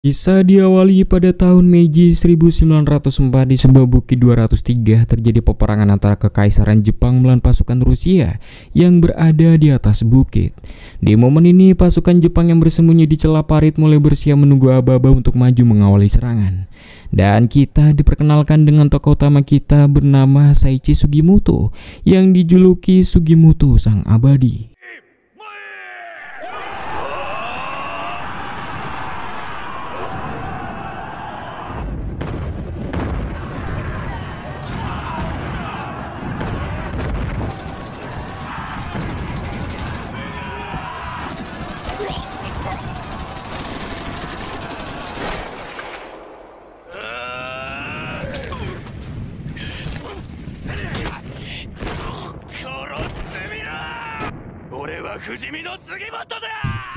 Kisah diawali pada tahun Meiji 1904 di sebuah bukit 203 terjadi peperangan antara Kekaisaran Jepang melawan pasukan Rusia yang berada di atas bukit. Di momen ini pasukan Jepang yang bersembunyi di celah parit mulai bersiap menunggu aba-aba untuk maju mengawali serangan. Dan kita diperkenalkan dengan tokoh utama kita bernama Saichi Sugimoto yang dijuluki Sugimoto Sang Abadi.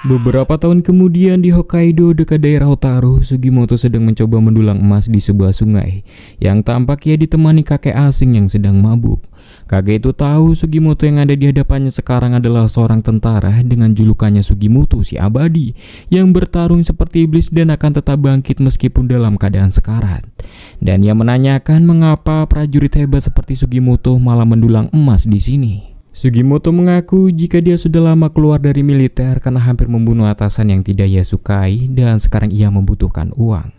Beberapa tahun kemudian di Hokkaido dekat daerah Otaru, Sugimoto sedang mencoba mendulang emas di sebuah sungai yang tampaknya ditemani kakek asing yang sedang mabuk. Kakek itu tahu Sugimoto yang ada di hadapannya sekarang adalah seorang tentara dengan julukannya Sugimoto si Abadi yang bertarung seperti iblis dan akan tetap bangkit meskipun dalam keadaan sekarat. Dan ia menanyakan mengapa prajurit hebat seperti Sugimoto malah mendulang emas di sini. Sugimoto mengaku jika dia sudah lama keluar dari militer karena hampir membunuh atasan yang tidak ia sukai dan sekarang ia membutuhkan uang.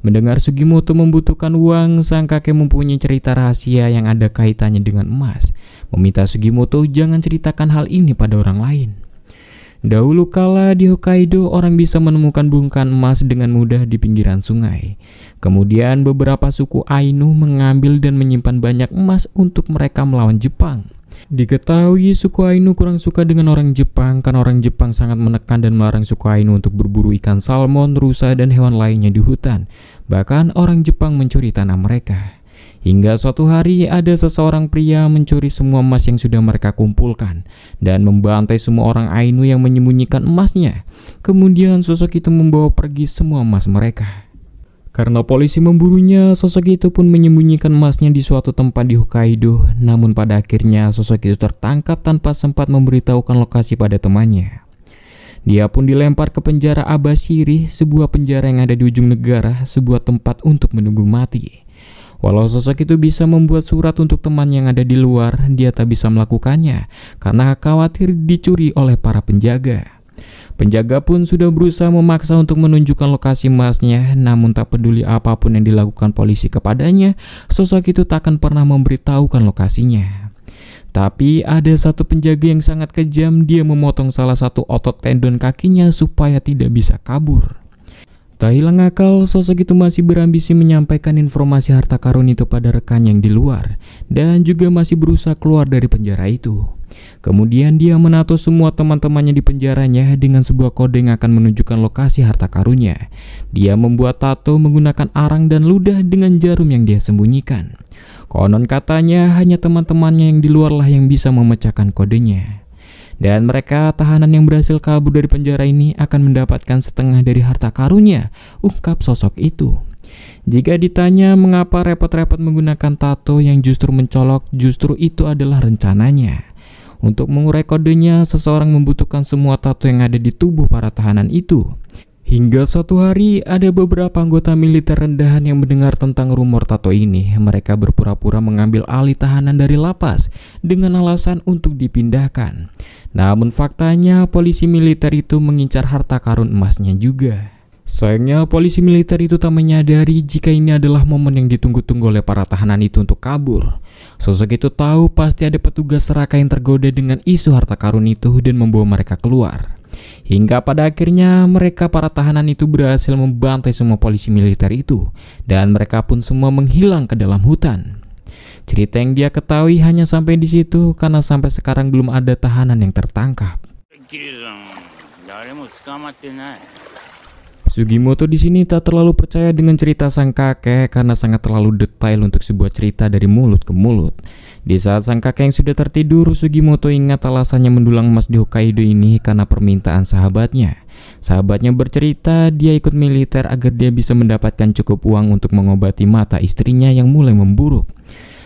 Mendengar Sugimoto membutuhkan uang, sang kakek mempunyai cerita rahasia yang ada kaitannya dengan emas, meminta Sugimoto jangan ceritakan hal ini pada orang lain. Dahulu kala di Hokkaido orang bisa menemukan bungkahan emas dengan mudah di pinggiran sungai. Kemudian beberapa suku Ainu mengambil dan menyimpan banyak emas untuk mereka melawan Jepang. Diketahui suku Ainu kurang suka dengan orang Jepang karena orang Jepang sangat menekan dan melarang suku Ainu untuk berburu ikan salmon, rusa, dan hewan lainnya di hutan. Bahkan orang Jepang mencuri tanah mereka. Hingga suatu hari ada seseorang pria mencuri semua emas yang sudah mereka kumpulkan dan membantai semua orang Ainu yang menyembunyikan emasnya. Kemudian sosok itu membawa pergi semua emas mereka. Karena polisi memburunya, sosok itu pun menyembunyikan emasnya di suatu tempat di Hokkaido. Namun pada akhirnya sosok itu tertangkap tanpa sempat memberitahukan lokasi pada temannya. Dia pun dilempar ke penjara Abashiri, sebuah penjara yang ada di ujung negara, sebuah tempat untuk menunggu mati. Walau sosok itu bisa membuat surat untuk teman yang ada di luar, dia tak bisa melakukannya karena khawatir dicuri oleh para penjaga. Penjaga pun sudah berusaha memaksa untuk menunjukkan lokasi emasnya, namun tak peduli apapun yang dilakukan polisi kepadanya, sosok itu tak akan pernah memberitahukan lokasinya. Tapi ada satu penjaga yang sangat kejam, dia memotong salah satu otot tendon kakinya supaya tidak bisa kabur. Tak hilang akal, sosok itu masih berambisi menyampaikan informasi harta karun itu pada rekan yang di luar, dan juga masih berusaha keluar dari penjara itu. Kemudian dia menato semua teman-temannya di penjaranya dengan sebuah kode yang akan menunjukkan lokasi harta karunnya. Dia membuat tato menggunakan arang dan ludah dengan jarum yang dia sembunyikan. Konon katanya hanya teman-temannya yang di luar lah yang bisa memecahkan kodenya. Dan mereka tahanan yang berhasil kabur dari penjara ini akan mendapatkan setengah dari harta karunnya, ungkap sosok itu. Jika ditanya mengapa repot-repot menggunakan tato yang justru mencolok, justru itu adalah rencananya. Untuk mengurai kodenya, seseorang membutuhkan semua tato yang ada di tubuh para tahanan itu. Hingga suatu hari, ada beberapa anggota militer rendahan yang mendengar tentang rumor tato ini. Mereka berpura-pura mengambil alih tahanan dari lapas dengan alasan untuk dipindahkan. Namun faktanya, polisi militer itu mengincar harta karun emasnya juga. Sayangnya polisi militer itu tak menyadari jika ini adalah momen yang ditunggu-tunggu oleh para tahanan itu untuk kabur. Sosok itu tahu pasti ada petugas neraka yang tergoda dengan isu harta karun itu dan membawa mereka keluar. Hingga pada akhirnya mereka para tahanan itu berhasil membantai semua polisi militer itu dan mereka pun semua menghilang ke dalam hutan. Cerita yang dia ketahui hanya sampai di situ karena sampai sekarang belum ada tahanan yang tertangkap. Sugimoto di sini tak terlalu percaya dengan cerita sang kakek karena sangat terlalu detail untuk sebuah cerita dari mulut ke mulut. Di saat sang kakek yang sudah tertidur, Sugimoto ingat alasannya mendulang emas di Hokkaido ini karena permintaan sahabatnya. Sahabatnya bercerita dia ikut militer agar dia bisa mendapatkan cukup uang untuk mengobati mata istrinya yang mulai memburuk.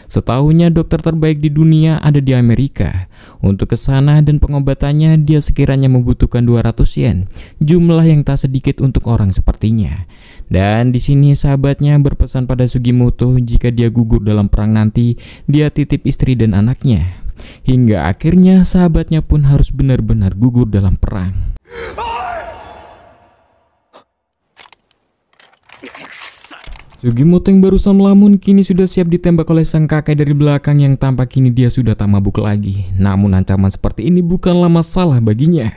Setahunya dokter terbaik di dunia ada di Amerika. Untuk ke sana dan pengobatannya dia sekiranya membutuhkan 200 yen, jumlah yang tak sedikit untuk orang sepertinya. Dan di sini sahabatnya berpesan pada Sugimoto jika dia gugur dalam perang nanti, dia titip istri dan anaknya. Hingga akhirnya sahabatnya pun harus benar-benar gugur dalam perang. Sugimoto yang barusan melamun kini sudah siap ditembak oleh sang kakek dari belakang yang tampak kini dia sudah tak mabuk lagi. Namun ancaman seperti ini bukanlah masalah baginya.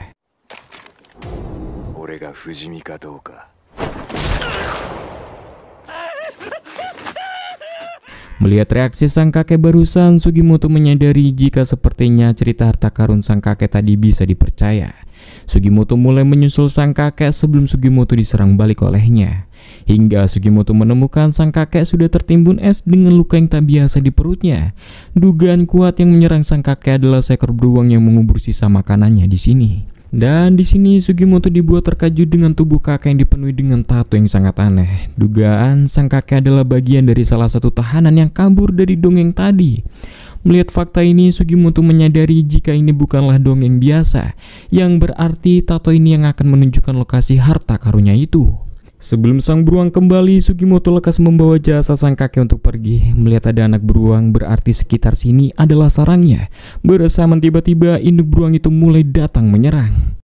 Melihat reaksi sang kakek barusan, Sugimoto menyadari jika sepertinya cerita harta karun sang kakek tadi bisa dipercaya. Sugimoto mulai menyusul sang kakek sebelum Sugimoto diserang balik olehnya. Hingga Sugimoto menemukan sang kakek sudah tertimbun es dengan luka yang tak biasa di perutnya. Dugaan kuat yang menyerang sang kakek adalah seekor beruang yang mengubur sisa makanannya di sini. Dan di sini Sugimoto dibuat terkejut dengan tubuh kakek yang dipenuhi dengan tato yang sangat aneh. Dugaan sang kakek adalah bagian dari salah satu tahanan yang kabur dari dongeng tadi. Melihat fakta ini, Sugimoto menyadari jika ini bukanlah dongeng biasa, yang berarti tato ini yang akan menunjukkan lokasi harta karunnya itu. Sebelum sang beruang kembali, Sugimoto lekas membawa jasa sang kakek untuk pergi. Melihat ada anak beruang, berarti sekitar sini adalah sarangnya. Bersamaan tiba-tiba induk beruang itu mulai datang menyerang.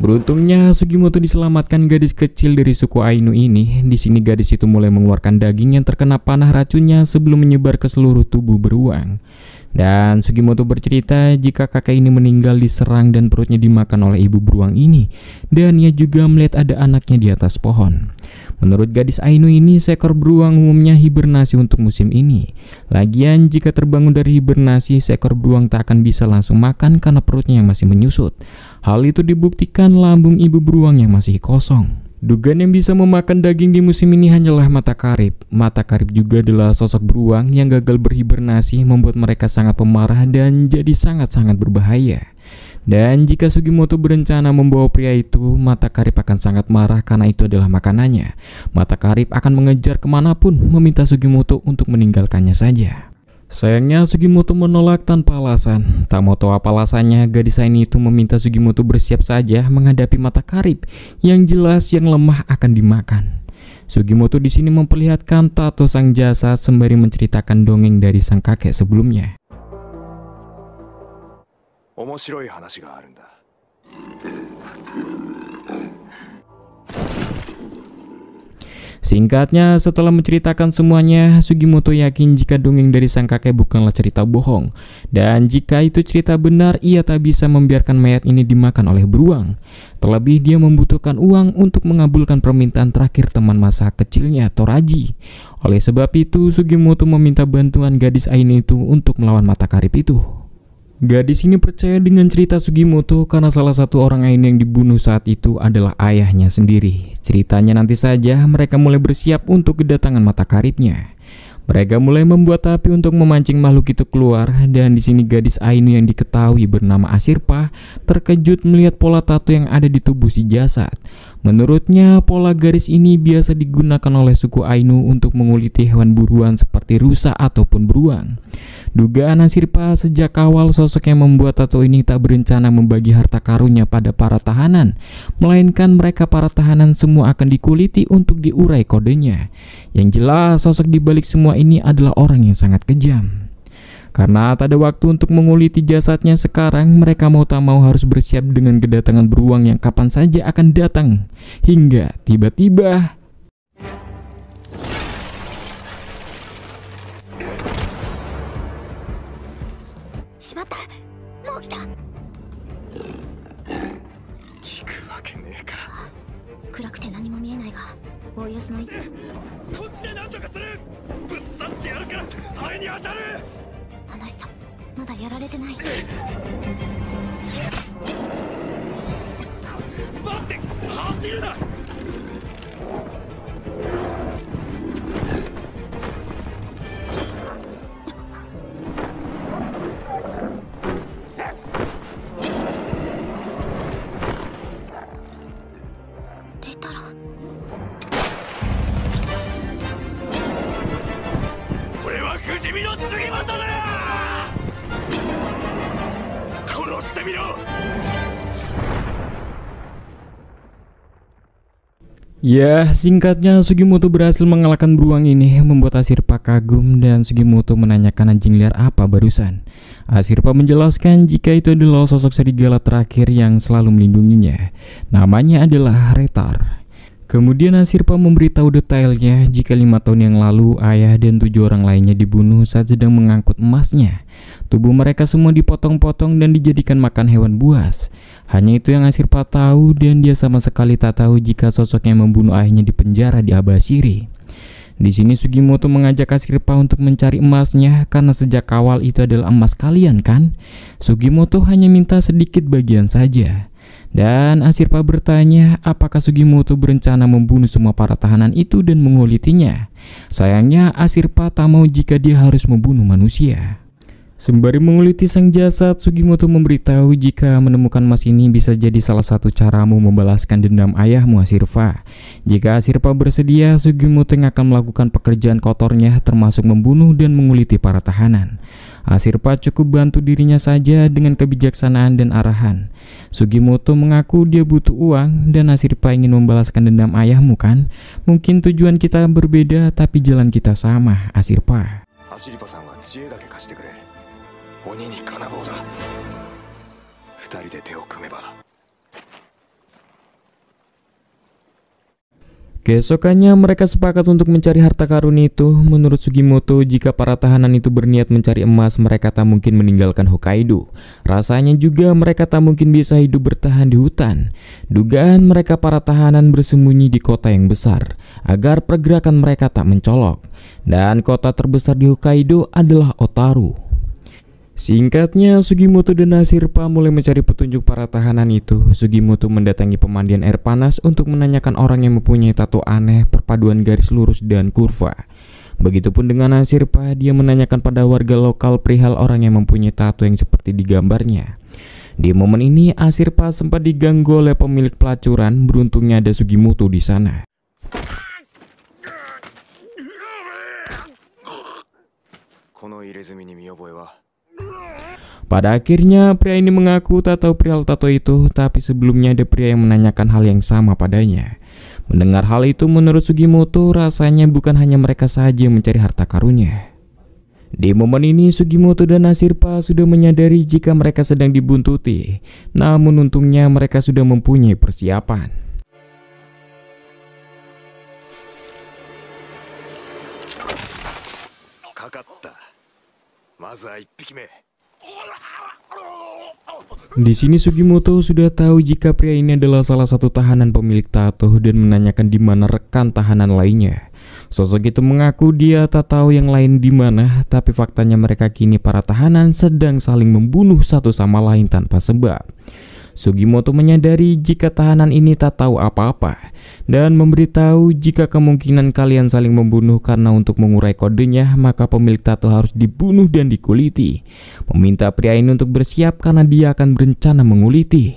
Beruntungnya Sugimoto diselamatkan gadis kecil dari suku Ainu ini. Di sini gadis itu mulai mengeluarkan daging yang terkena panah racunnya sebelum menyebar ke seluruh tubuh beruang. Dan Sugimoto bercerita jika kakek ini meninggal diserang dan perutnya dimakan oleh ibu beruang ini. Dan ia juga melihat ada anaknya di atas pohon. Menurut gadis Ainu ini, seekor beruang umumnya hibernasi untuk musim ini. Lagian jika terbangun dari hibernasi, seekor beruang tak akan bisa langsung makan karena perutnya yang masih menyusut. Hal itu dibuktikan lambung ibu beruang yang masih kosong. Dugaan yang bisa memakan daging di musim ini hanyalah mata karib. Mata karib juga adalah sosok beruang yang gagal berhibernasi, membuat mereka sangat pemarah dan jadi sangat-sangat berbahaya. Dan jika Sugimoto berencana membawa pria itu, mata karib akan sangat marah karena itu adalah makanannya. Mata karib akan mengejar kemanapun, meminta Sugimoto untuk meninggalkannya saja. Sayangnya Sugimoto menolak tanpa alasan. Tak mau tahu apa alasannya, gadis ini itu meminta Sugimoto bersiap saja menghadapi mata karib yang jelas yang lemah akan dimakan. Sugimoto di sini memperlihatkan tato sang jasad sembari menceritakan dongeng dari sang kakek sebelumnya. Singkatnya, setelah menceritakan semuanya, Sugimoto yakin jika dongeng dari sang kakek bukanlah cerita bohong. Dan jika itu cerita benar, ia tak bisa membiarkan mayat ini dimakan oleh beruang. Terlebih dia membutuhkan uang untuk mengabulkan permintaan terakhir teman masa kecilnya, Toraji. Oleh sebab itu, Sugimoto meminta bantuan gadis Ainu itu untuk melawan mata karib itu. Gadis ini percaya dengan cerita Sugimoto karena salah satu orang Ainu yang dibunuh saat itu adalah ayahnya sendiri. Ceritanya nanti saja mereka mulai bersiap untuk kedatangan mata karibnya. Mereka mulai membuat api untuk memancing makhluk itu keluar, dan di sini gadis Ainu yang diketahui bernama Asirpa terkejut melihat pola tato yang ada di tubuh si jasad. Menurutnya, pola garis ini biasa digunakan oleh suku Ainu untuk menguliti hewan buruan seperti rusa ataupun beruang. Dugaan Asirpa sejak awal sosok yang membuat tato ini tak berencana membagi harta karunnya pada para tahanan, melainkan mereka para tahanan semua akan dikuliti untuk diurai kodenya. Yang jelas sosok dibalik semua ini adalah orang yang sangat kejam. Karena tak ada waktu untuk menguliti jasadnya sekarang, mereka mau tak mau harus bersiap dengan kedatangan beruang yang kapan saja akan datang. Hingga tiba-tiba 俺は不死身の杉本だ。殺してみろ。Ya, singkatnya Sugimoto berhasil mengalahkan beruang ini, membuat Ashirpa kagum dan Sugimoto menanyakan anjing liar apa barusan. Ashirpa menjelaskan jika itu adalah sosok serigala terakhir yang selalu melindunginya. Namanya adalah Retar. Kemudian Ashirpa memberitahu detailnya jika 5 tahun yang lalu ayah dan 7 orang lainnya dibunuh saat sedang mengangkut emasnya. Tubuh mereka semua dipotong-potong dan dijadikan makan hewan buas. Hanya itu yang Ashirpa tahu dan dia sama sekali tak tahu jika sosok yang membunuh ayahnya dipenjara di Abashiri. Di sini Sugimoto mengajak Ashirpa untuk mencari emasnya karena sejak awal itu adalah emas kalian kan? Sugimoto hanya minta sedikit bagian saja. Dan Ashirpa bertanya apakah Sugimoto berencana membunuh semua para tahanan itu dan mengulitinya. Sayangnya Ashirpa tak mau jika dia harus membunuh manusia. Sembari menguliti sang jasad, Sugimoto memberitahu jika menemukan emas ini bisa jadi salah satu caramu membalaskan dendam ayahmu Ashirpa. Jika Ashirpa bersedia, Sugimoto yang akan melakukan pekerjaan kotornya termasuk membunuh dan menguliti para tahanan. Ashirpa cukup bantu dirinya saja dengan kebijaksanaan dan arahan. Sugimoto mengaku dia butuh uang dan Ashirpa ingin membalaskan dendam ayahmu kan? Mungkin tujuan kita berbeda tapi jalan kita sama, Ashirpa. 鬼に金棒だ。二人で手を組めば。Keesokannya mereka sepakat untuk mencari harta karun itu. Menurut Sugimoto, jika para tahanan itu berniat mencari emas, mereka tak mungkin meninggalkan Hokkaido. Rasanya juga mereka tak mungkin bisa hidup bertahan di hutan. Dugaan mereka para tahanan bersembunyi di kota yang besar, agar pergerakan mereka tak mencolok. Dan kota terbesar di Hokkaido adalah Otaru. Singkatnya, Sugimoto dan Ashirpa mulai mencari petunjuk para tahanan itu. Sugimoto mendatangi pemandian air panas untuk menanyakan orang yang mempunyai tato aneh, perpaduan garis lurus dan kurva. Begitupun dengan Ashirpa, dia menanyakan pada warga lokal perihal orang yang mempunyai tato yang seperti digambarnya. Di momen ini, Ashirpa sempat diganggu oleh pemilik pelacuran. Beruntungnya ada Sugimoto di sana. Pada akhirnya pria ini mengaku tak tahu perihal tato itu, tapi sebelumnya ada pria yang menanyakan hal yang sama padanya. Mendengar hal itu, menurut Sugimoto rasanya bukan hanya mereka saja yang mencari harta karunnya. Di momen ini Sugimoto dan Ashirpa sudah menyadari jika mereka sedang dibuntuti. Namun untungnya mereka sudah mempunyai persiapan. Di sini Sugimoto sudah tahu jika pria ini adalah salah satu tahanan pemilik tato dan menanyakan di mana rekan tahanan lainnya. Sosok itu mengaku dia tak tahu yang lain di mana, tapi faktanya mereka kini para tahanan sedang saling membunuh satu sama lain tanpa sebab. Sugimoto menyadari jika tahanan ini tak tahu apa-apa dan memberitahu jika kemungkinan kalian saling membunuh karena untuk mengurai kodenya maka pemilik tato harus dibunuh dan dikuliti. Meminta pria ini untuk bersiap karena dia akan berencana menguliti.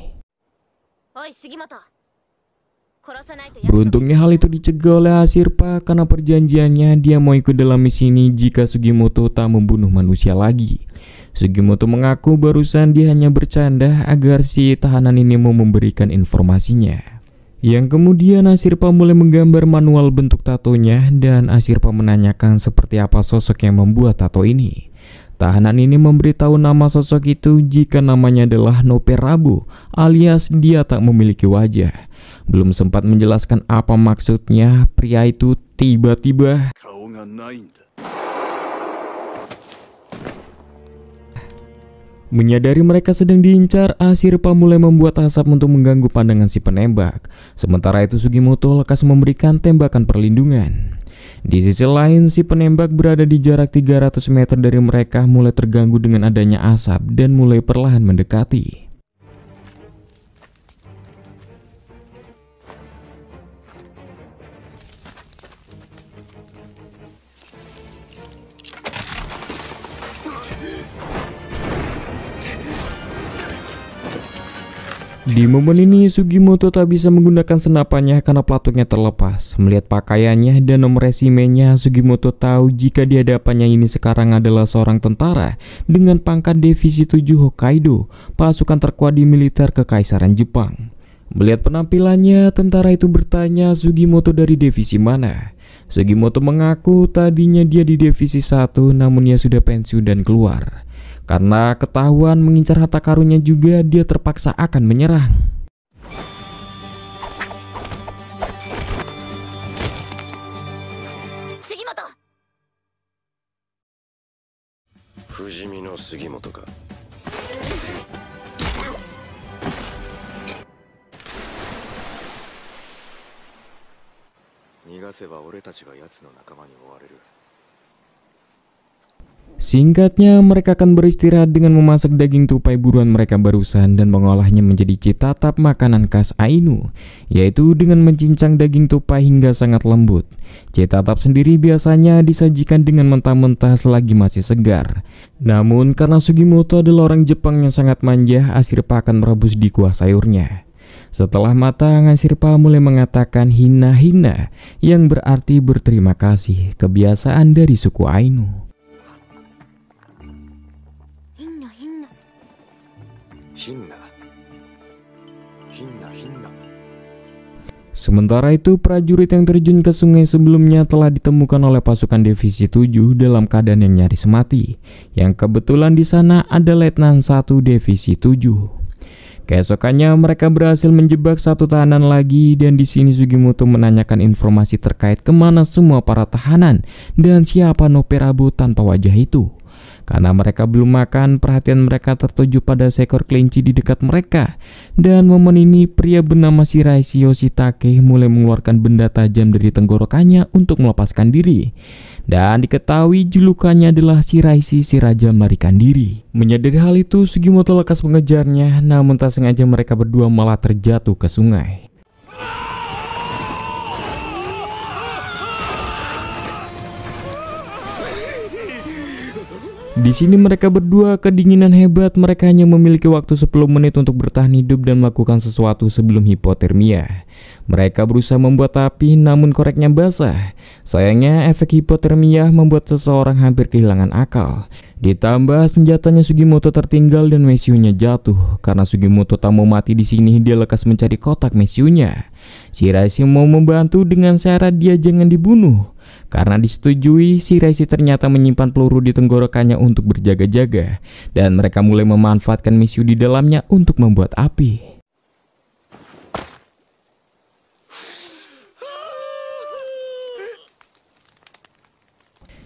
Beruntungnya hal itu dicegah oleh Ashirpa karena perjanjiannya dia mau ikut dalam misi ini jika Sugimoto tak membunuh manusia lagi. Sugimoto mengaku barusan dia hanya bercanda agar si tahanan ini mau memberikan informasinya. Yang kemudian Ashirpa mulai menggambar manual bentuk tatonya dan Ashirpa menanyakan seperti apa sosok yang membuat tato ini. Tahanan ini memberitahu nama sosok itu jika namanya adalah Noperabu alias dia tak memiliki wajah. Belum sempat menjelaskan apa maksudnya, pria itu tiba-tiba menyadari mereka sedang diincar. Ashirpa mulai membuat asap untuk mengganggu pandangan si penembak. Sementara itu Sugimoto lekas memberikan tembakan perlindungan. Di sisi lain, si penembak berada di jarak 300 meter dari mereka mulai terganggu dengan adanya asap dan mulai perlahan mendekati. Di momen ini Sugimoto tak bisa menggunakan senapannya karena pelatuknya terlepas. Melihat pakaiannya dan nomor resimenya, Sugimoto tahu jika di hadapannya ini sekarang adalah seorang tentara dengan pangkat Divisi 7 Hokkaido, pasukan terkuat di militer Kekaisaran Jepang. Melihat penampilannya, tentara itu bertanya Sugimoto dari divisi mana. Sugimoto mengaku tadinya dia di Divisi 1, namun ia sudah pensiun dan keluar. Karena ketahuan mengincar harta karunnya juga, dia terpaksa akan menyerang. Fujimi no Sugimoto ka. Nigaseba ore tachi ga yatsu no nakama ni owareru. Singkatnya, mereka akan beristirahat dengan memasak daging tupai buruan mereka barusan dan mengolahnya menjadi citatap makanan khas Ainu, yaitu dengan mencincang daging tupai hingga sangat lembut. Citatap sendiri biasanya disajikan dengan mentah-mentah selagi masih segar. Namun karena Sugimoto adalah orang Jepang yang sangat manja, Asirpa akan merebus di kuah sayurnya. Setelah matang, Asirpa mulai mengatakan hina-hina, yang berarti berterima kasih, kebiasaan dari suku Ainu. Sementara itu, prajurit yang terjun ke sungai sebelumnya telah ditemukan oleh pasukan Divisi 7 dalam keadaan yang nyaris mati. Yang kebetulan di sana ada Letnan 1 Divisi 7. Keesokannya mereka berhasil menjebak satu tahanan lagi, dan di sini Sugimoto menanyakan informasi terkait kemana semua para tahanan dan siapa Nopperabo tanpa wajah itu. Karena mereka belum makan, perhatian mereka tertuju pada seekor kelinci di dekat mereka. Dan momen ini pria bernama Shiraishi Yoshitake mulai mengeluarkan benda tajam dari tenggorokannya untuk melepaskan diri. Dan diketahui julukannya adalah Shiraishi si Raja Melarikan Diri. Menyadari hal itu, Sugimoto lekas mengejarnya, namun tak sengaja mereka berdua malah terjatuh ke sungai. Di sini mereka berdua kedinginan hebat. Mereka hanya memiliki waktu 10 menit untuk bertahan hidup dan melakukan sesuatu sebelum hipotermia. Mereka berusaha membuat api, namun koreknya basah. Sayangnya efek hipotermia membuat seseorang hampir kehilangan akal. Ditambah senjatanya Sugimoto tertinggal dan mesyunya jatuh. Karena Sugimoto tak mau mati di sini, dia lekas mencari kotak mesyunya. Shiraishi mau membantu dengan syarat dia jangan dibunuh. Karena disetujui, Shiraishi ternyata menyimpan peluru di tenggorokannya untuk berjaga-jaga, dan mereka mulai memanfaatkan misyu di dalamnya untuk membuat api.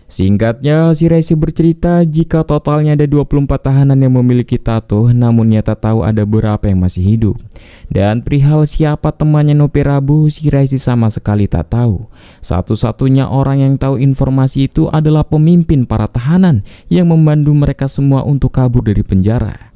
Singkatnya, Shiraishi bercerita jika totalnya ada 24 tahanan yang memiliki tato, namun ia tak tahu ada berapa yang masih hidup. Dan perihal siapa temannya Nopperabo, Shiraishi sama sekali tak tahu. Satu-satunya orang yang tahu informasi itu adalah pemimpin para tahanan yang membantu mereka semua untuk kabur dari penjara.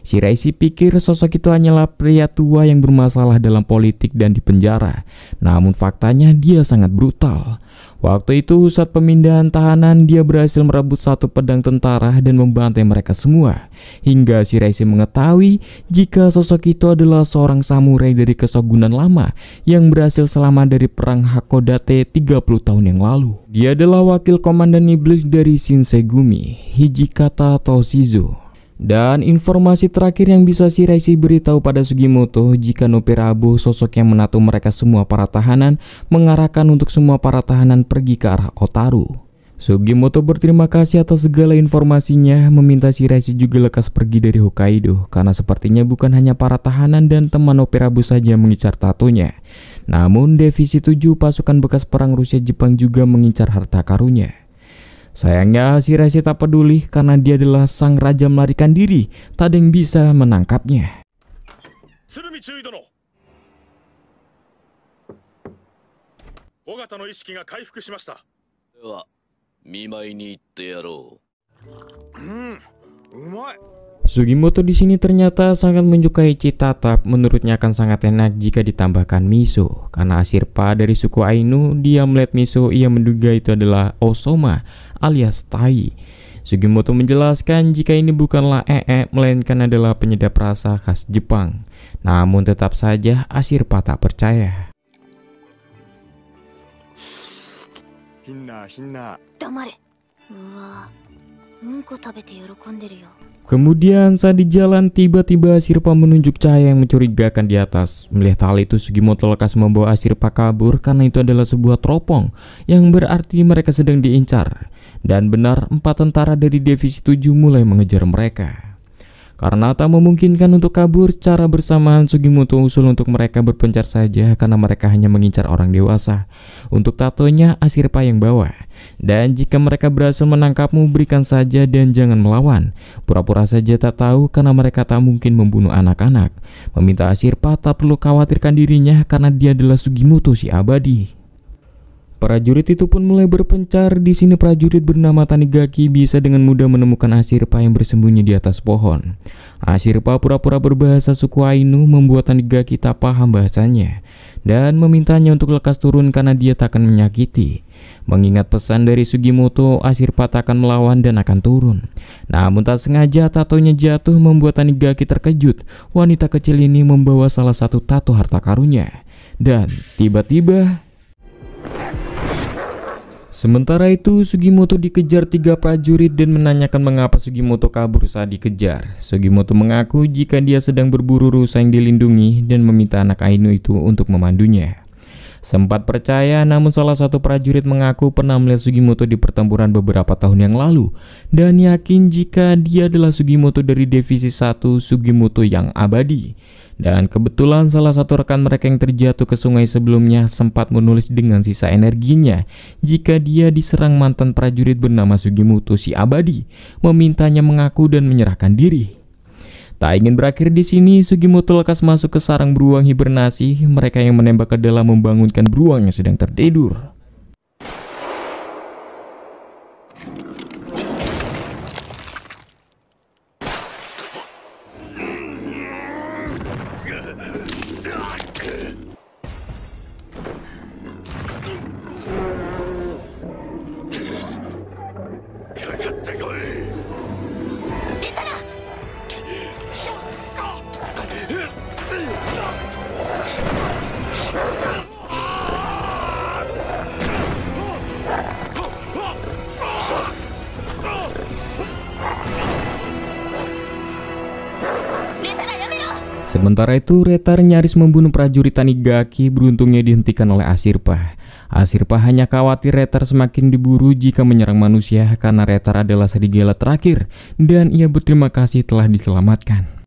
Shiraishi pikir sosok itu hanyalah pria tua yang bermasalah dalam politik dan dipenjara. Namun faktanya dia sangat brutal. Waktu itu saat pemindahan tahanan, dia berhasil merebut satu pedang tentara dan membantai mereka semua. Hingga Shiraishi mengetahui jika sosok itu adalah seorang samurai dari Keshogunan lama yang berhasil selamat dari perang Hakodate 30 tahun yang lalu. Dia adalah wakil komandan iblis dari Shinsengumi, Hijikata Toshizo. Dan informasi terakhir yang bisa Shiraishi beritahu pada Sugimoto jika Nopperabo, sosok yang menato mereka semua para tahanan, mengarahkan untuk semua para tahanan pergi ke arah Otaru. Sugimoto berterima kasih atas segala informasinya, meminta Shiraishi juga lekas pergi dari Hokkaido karena sepertinya bukan hanya para tahanan dan teman Nopperabo saja mengincar tatonya. Namun Divisi 7 pasukan bekas perang Rusia Jepang juga mengincar harta karunnya. Sayangnya Shiraishi tak peduli karena dia adalah sang raja melarikan diri, tak ada yang bisa menangkapnya. Sugimoto di sini ternyata sangat menyukai citatap. Menurutnya akan sangat enak jika ditambahkan miso. Karena Asirpa dari suku Ainu, dia melihat miso, ia menduga itu adalah osoma alias tai. Sugimoto menjelaskan jika ini bukanlah melainkan adalah penyedap rasa khas Jepang. Namun tetap saja Ashirpa tak percaya. ひんなひんな。 黙れ。うわ、うんこ食べて喜んでるよ。 Kemudian saat di jalan tiba-tiba Ashirpa menunjuk cahaya yang mencurigakan di atas. Melihat hal itu Sugimoto lekas membawa Ashirpa kabur karena itu adalah sebuah teropong yang berarti mereka sedang diincar. Dan benar 4 tentara dari Divisi 7 mulai mengejar mereka. Karena tak memungkinkan untuk kabur secara bersamaan, Sugimoto usul untuk mereka berpencar saja karena mereka hanya mengincar orang dewasa. Untuk tatonya Ashirpa yang bawa. Dan jika mereka berhasil menangkapmu, berikan saja dan jangan melawan. Pura-pura saja tak tahu karena mereka tak mungkin membunuh anak-anak. Meminta Ashirpa tak perlu khawatirkan dirinya karena dia adalah Sugimoto si abadi. Prajurit itu pun mulai berpencar. Di sini prajurit bernama Tanigaki bisa dengan mudah menemukan Ashirpa yang bersembunyi di atas pohon. Ashirpa pura-pura berbahasa suku Ainu membuat Tanigaki tak paham bahasanya dan memintanya untuk lekas turun karena dia tak akan menyakiti. Mengingat pesan dari Sugimoto, Ashirpa tak akan melawan dan akan turun. Namun tak sengaja tatonya jatuh membuat Tanigaki terkejut. Wanita kecil ini membawa salah satu tato harta karunnya. Dan tiba-tiba sementara itu, Sugimoto dikejar 3 prajurit dan menanyakan mengapa Sugimoto kabur saat dikejar. Sugimoto mengaku jika dia sedang berburu rusa yang dilindungi dan meminta anak Ainu itu untuk memandunya. Sempat percaya, namun salah satu prajurit mengaku pernah melihat Sugimoto di pertempuran beberapa tahun yang lalu dan yakin jika dia adalah Sugimoto dari Divisi 1 Sugimoto yang abadi. Dan kebetulan salah satu rekan mereka yang terjatuh ke sungai sebelumnya sempat menulis dengan sisa energinya jika dia diserang mantan prajurit bernama Sugimoto si abadi, memintanya mengaku dan menyerahkan diri. Tak ingin berakhir di sini, Sugimoto lekas masuk ke sarang beruang hibernasi. Mereka yang menembak ke dalam membangunkan beruang yang sedang tertidur. Sementara itu, Retar nyaris membunuh prajurit Tanigaki, beruntungnya dihentikan oleh Ashirpa. Ashirpa hanya khawatir Retar semakin diburu jika menyerang manusia karena Retar adalah serigala terakhir dan ia berterima kasih telah diselamatkan.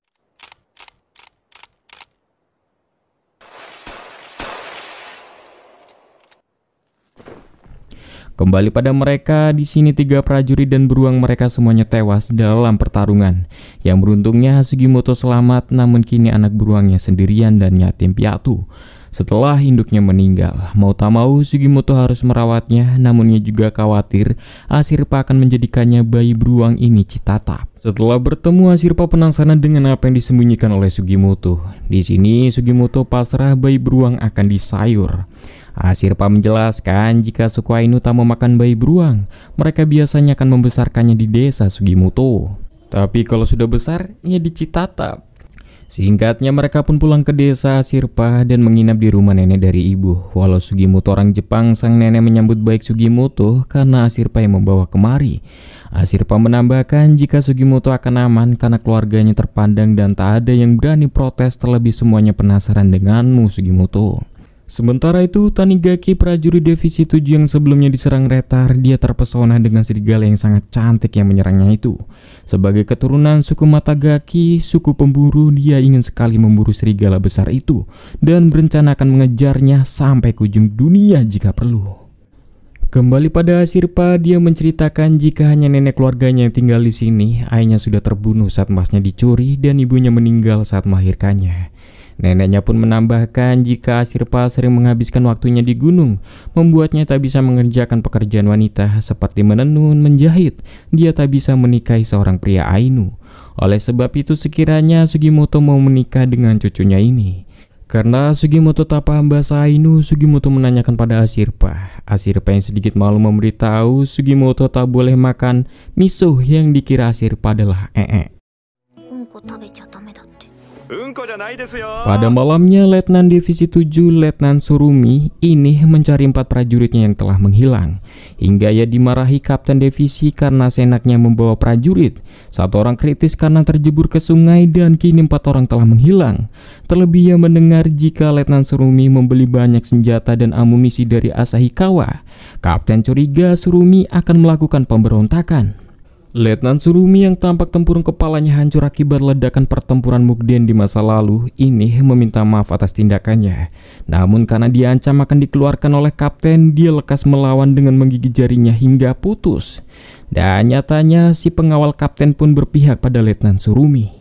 Kembali pada mereka, di sini 3 prajurit dan beruang mereka semuanya tewas dalam pertarungan. Yang beruntungnya Sugimoto selamat, namun kini anak beruangnya sendirian dan yatim piatu. Setelah induknya meninggal, mau tak mau Sugimoto harus merawatnya, namun ia juga khawatir Ashirpa akan menjadikannya bayi beruang ini citatap. Setelah bertemu, Ashirpa penasaran dengan apa yang disembunyikan oleh Sugimoto. Di sini Sugimoto pasrah bayi beruang akan disayur. Ashirpa menjelaskan jika suku Ainu tak memakan bayi beruang, mereka biasanya akan membesarkannya di desa Sugimoto. Tapi kalau sudah besar, ia dicitatap. Singkatnya mereka pun pulang ke desa Ashirpa dan menginap di rumah nenek dari ibu. Walau Sugimoto orang Jepang, sang nenek menyambut baik Sugimoto karena Ashirpa yang membawa kemari. Ashirpa menambahkan jika Sugimoto akan aman karena keluarganya terpandang dan tak ada yang berani protes, terlebih semuanya penasaran denganmu Sugimoto. Sementara itu, Tanigaki prajurit Divisi 7 yang sebelumnya diserang Retar, dia terpesona dengan serigala yang sangat cantik yang menyerangnya itu. Sebagai keturunan suku Matagaki, suku pemburu, dia ingin sekali memburu serigala besar itu dan berencana akan mengejarnya sampai ke ujung dunia jika perlu. Kembali pada Ashirpa, dia menceritakan jika hanya nenek keluarganya yang tinggal di sini. Ayahnya sudah terbunuh saat emasnya dicuri dan ibunya meninggal saat melahirkannya. Neneknya pun menambahkan jika Ashirpa sering menghabiskan waktunya di gunung, membuatnya tak bisa mengerjakan pekerjaan wanita seperti menenun, menjahit. Dia tak bisa menikahi seorang pria Ainu. Oleh sebab itu sekiranya Sugimoto mau menikah dengan cucunya ini. Karena Sugimoto tak paham bahasa Ainu, Sugimoto menanyakan pada Ashirpa. Ashirpa yang sedikit malu memberitahu Sugimoto tak boleh makan miso yang dikira Ashirpa adalah ee. うんこじゃないですよ。 Pada malamnya, Letnan Divisi 7 Letnan Surumi ini mencari 4 prajuritnya yang telah menghilang. Hingga ia dimarahi Kapten Divisi karena seenaknya membawa prajurit. 1 orang kritis karena terjebur ke sungai dan kini 4 orang telah menghilang. Terlebih ia mendengar jika Letnan Surumi membeli banyak senjata dan amunisi dari Asahikawa. Kapten curiga Surumi akan melakukan pemberontakan. Letnan Surumi yang tampak tempurung kepalanya hancur akibat ledakan pertempuran Mukden di masa lalu ini meminta maaf atas tindakannya. Namun karena diancam akan dikeluarkan oleh kapten, dia lekas melawan dengan menggigit jarinya hingga putus. Dan nyatanya si pengawal kapten pun berpihak pada Letnan Surumi.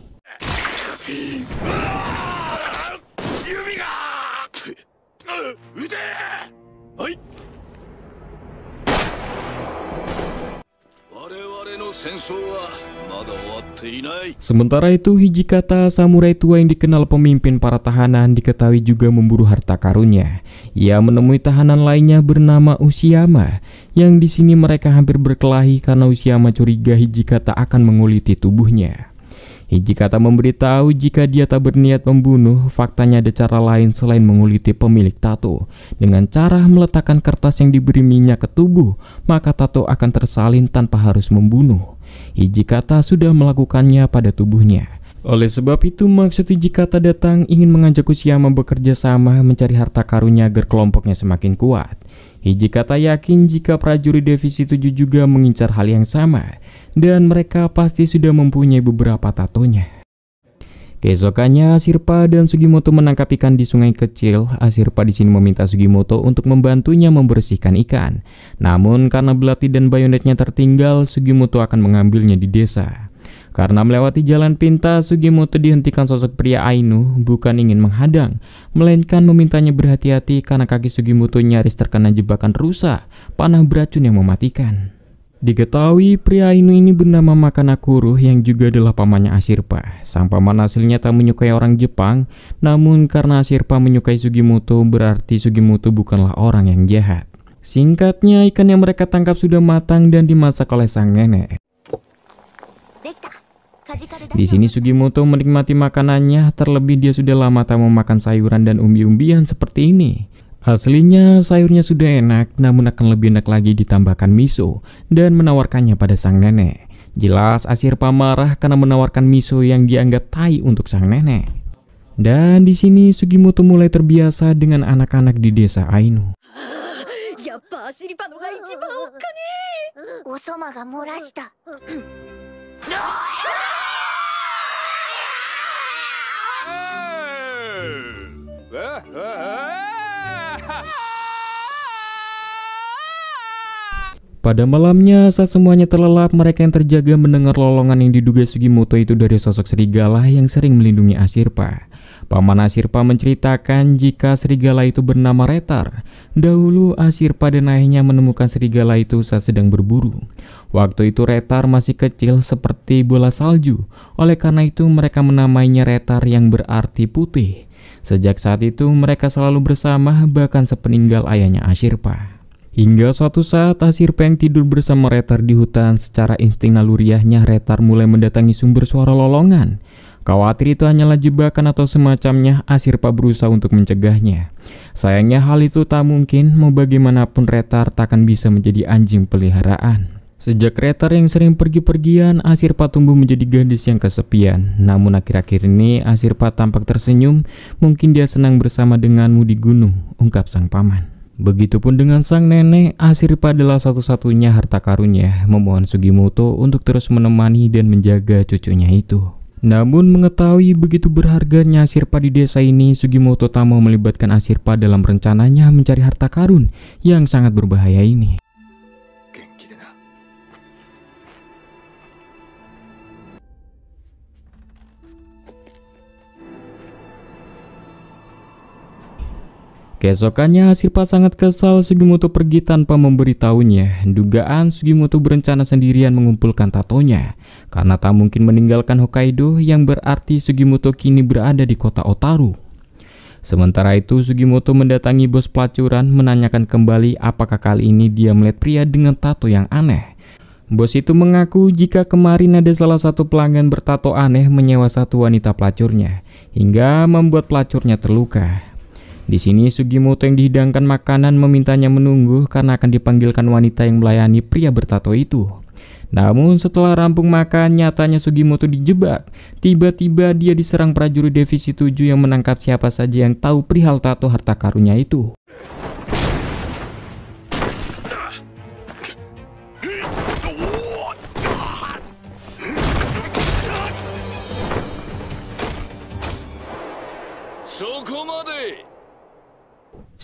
Sementara itu, Hijikata, samurai tua yang dikenal pemimpin para tahanan, diketahui juga memburu harta karunnya. Ia menemui tahanan lainnya bernama Ushiyama, yang di sini mereka hampir berkelahi karena Ushiyama curiga Hijikata akan menguliti tubuhnya. Hijikata memberitahu jika dia tak berniat membunuh, faktanya ada cara lain selain menguliti pemilik tato. Dengan cara meletakkan kertas yang diberi minyak ke tubuh, maka tato akan tersalin tanpa harus membunuh. Hijikata sudah melakukannya pada tubuhnya. Oleh sebab itu, maksud Hijikata datang ingin mengajak Ushiyama bekerja sama mencari harta karunnya agar kelompoknya semakin kuat. Hijikata yakin jika prajurit Divisi 7 juga mengincar hal yang sama, dan mereka pasti sudah mempunyai beberapa tatonya. Keesokannya, Ashirpa dan Sugimoto menangkap ikan di sungai kecil. Ashirpa di sini meminta Sugimoto untuk membantunya membersihkan ikan. Namun karena belati dan bayonetnya tertinggal, Sugimoto akan mengambilnya di desa. Karena melewati jalan pintas, Sugimoto dihentikan sosok pria Ainu, bukan ingin menghadang, melainkan memintanya berhati-hati karena kaki Sugimoto nyaris terkena jebakan rusa, panah beracun yang mematikan. Diketahui pria Ainu ini bernama Makanakuru yang juga adalah pamannya Ashirpa. Sang paman hasilnya tak menyukai orang Jepang, namun karena Ashirpa menyukai Sugimoto, berarti Sugimoto bukanlah orang yang jahat. Singkatnya, ikan yang mereka tangkap sudah matang dan dimasak oleh sang nenek. Di sini Sugimoto menikmati makanannya, terlebih dia sudah lama tak memakan sayuran dan umbi-umbian seperti ini. Aslinya sayurnya sudah enak, namun akan lebih enak lagi ditambahkan miso dan menawarkannya pada sang nenek. Jelas Ashirpa marah karena menawarkan miso yang dianggap tai untuk sang nenek. Dan di sini Sugimoto mulai terbiasa dengan anak-anak di desa Ainu. Pada malamnya, saat semuanya terlelap, mereka yang terjaga mendengar lolongan yang diduga Sugimoto itu dari sosok serigala yang sering melindungi Ashirpa. Paman Ashirpa menceritakan jika serigala itu bernama Retar. Dahulu Ashirpa dan ayahnya menemukan serigala itu saat sedang berburu. Waktu itu Retar masih kecil seperti bola salju. Oleh karena itu mereka menamainya Retar yang berarti putih. Sejak saat itu mereka selalu bersama, bahkan sepeninggal ayahnya Ashirpa. Hingga suatu saat Ashirpa yang tidur bersama Retar di hutan, secara insting naluriahnya Retar mulai mendatangi sumber suara lolongan. Khawatir itu hanyalah jebakan atau semacamnya, Ashirpa berusaha untuk mencegahnya. Sayangnya hal itu tak mungkin, mau bagaimanapun Retar takkan bisa menjadi anjing peliharaan. Sejak Retar yang sering pergi-pergian, Ashirpa tumbuh menjadi gadis yang kesepian. Namun akhir-akhir ini Ashirpa tampak tersenyum, mungkin dia senang bersama denganmu di gunung, ungkap sang paman. Begitupun dengan sang nenek, Ashirpa adalah satu-satunya harta karunnya, memohon Sugimoto untuk terus menemani dan menjaga cucunya itu. Namun mengetahui begitu berharganya Ashirpa di desa ini, Sugimoto tak mau melibatkan Ashirpa dalam rencananya mencari harta karun yang sangat berbahaya ini. Keesokannya Ashirpa sangat kesal Sugimoto pergi tanpa memberitahunya. Dugaan Sugimoto berencana sendirian mengumpulkan tatonya, karena tak mungkin meninggalkan Hokkaido yang berarti Sugimoto kini berada di kota Otaru. Sementara itu Sugimoto mendatangi bos pelacuran menanyakan kembali apakah kali ini dia melihat pria dengan tato yang aneh. Bos itu mengaku jika kemarin ada salah satu pelanggan bertato aneh menyewa satu wanita pelacurnya, hingga membuat pelacurnya terluka. Di sini Sugimoto yang dihidangkan makanan memintanya menunggu karena akan dipanggilkan wanita yang melayani pria bertato itu. Namun setelah rampung makan, nyatanya Sugimoto dijebak. Tiba-tiba dia diserang prajurit Divisi 7 yang menangkap siapa saja yang tahu perihal tato harta karunnya itu.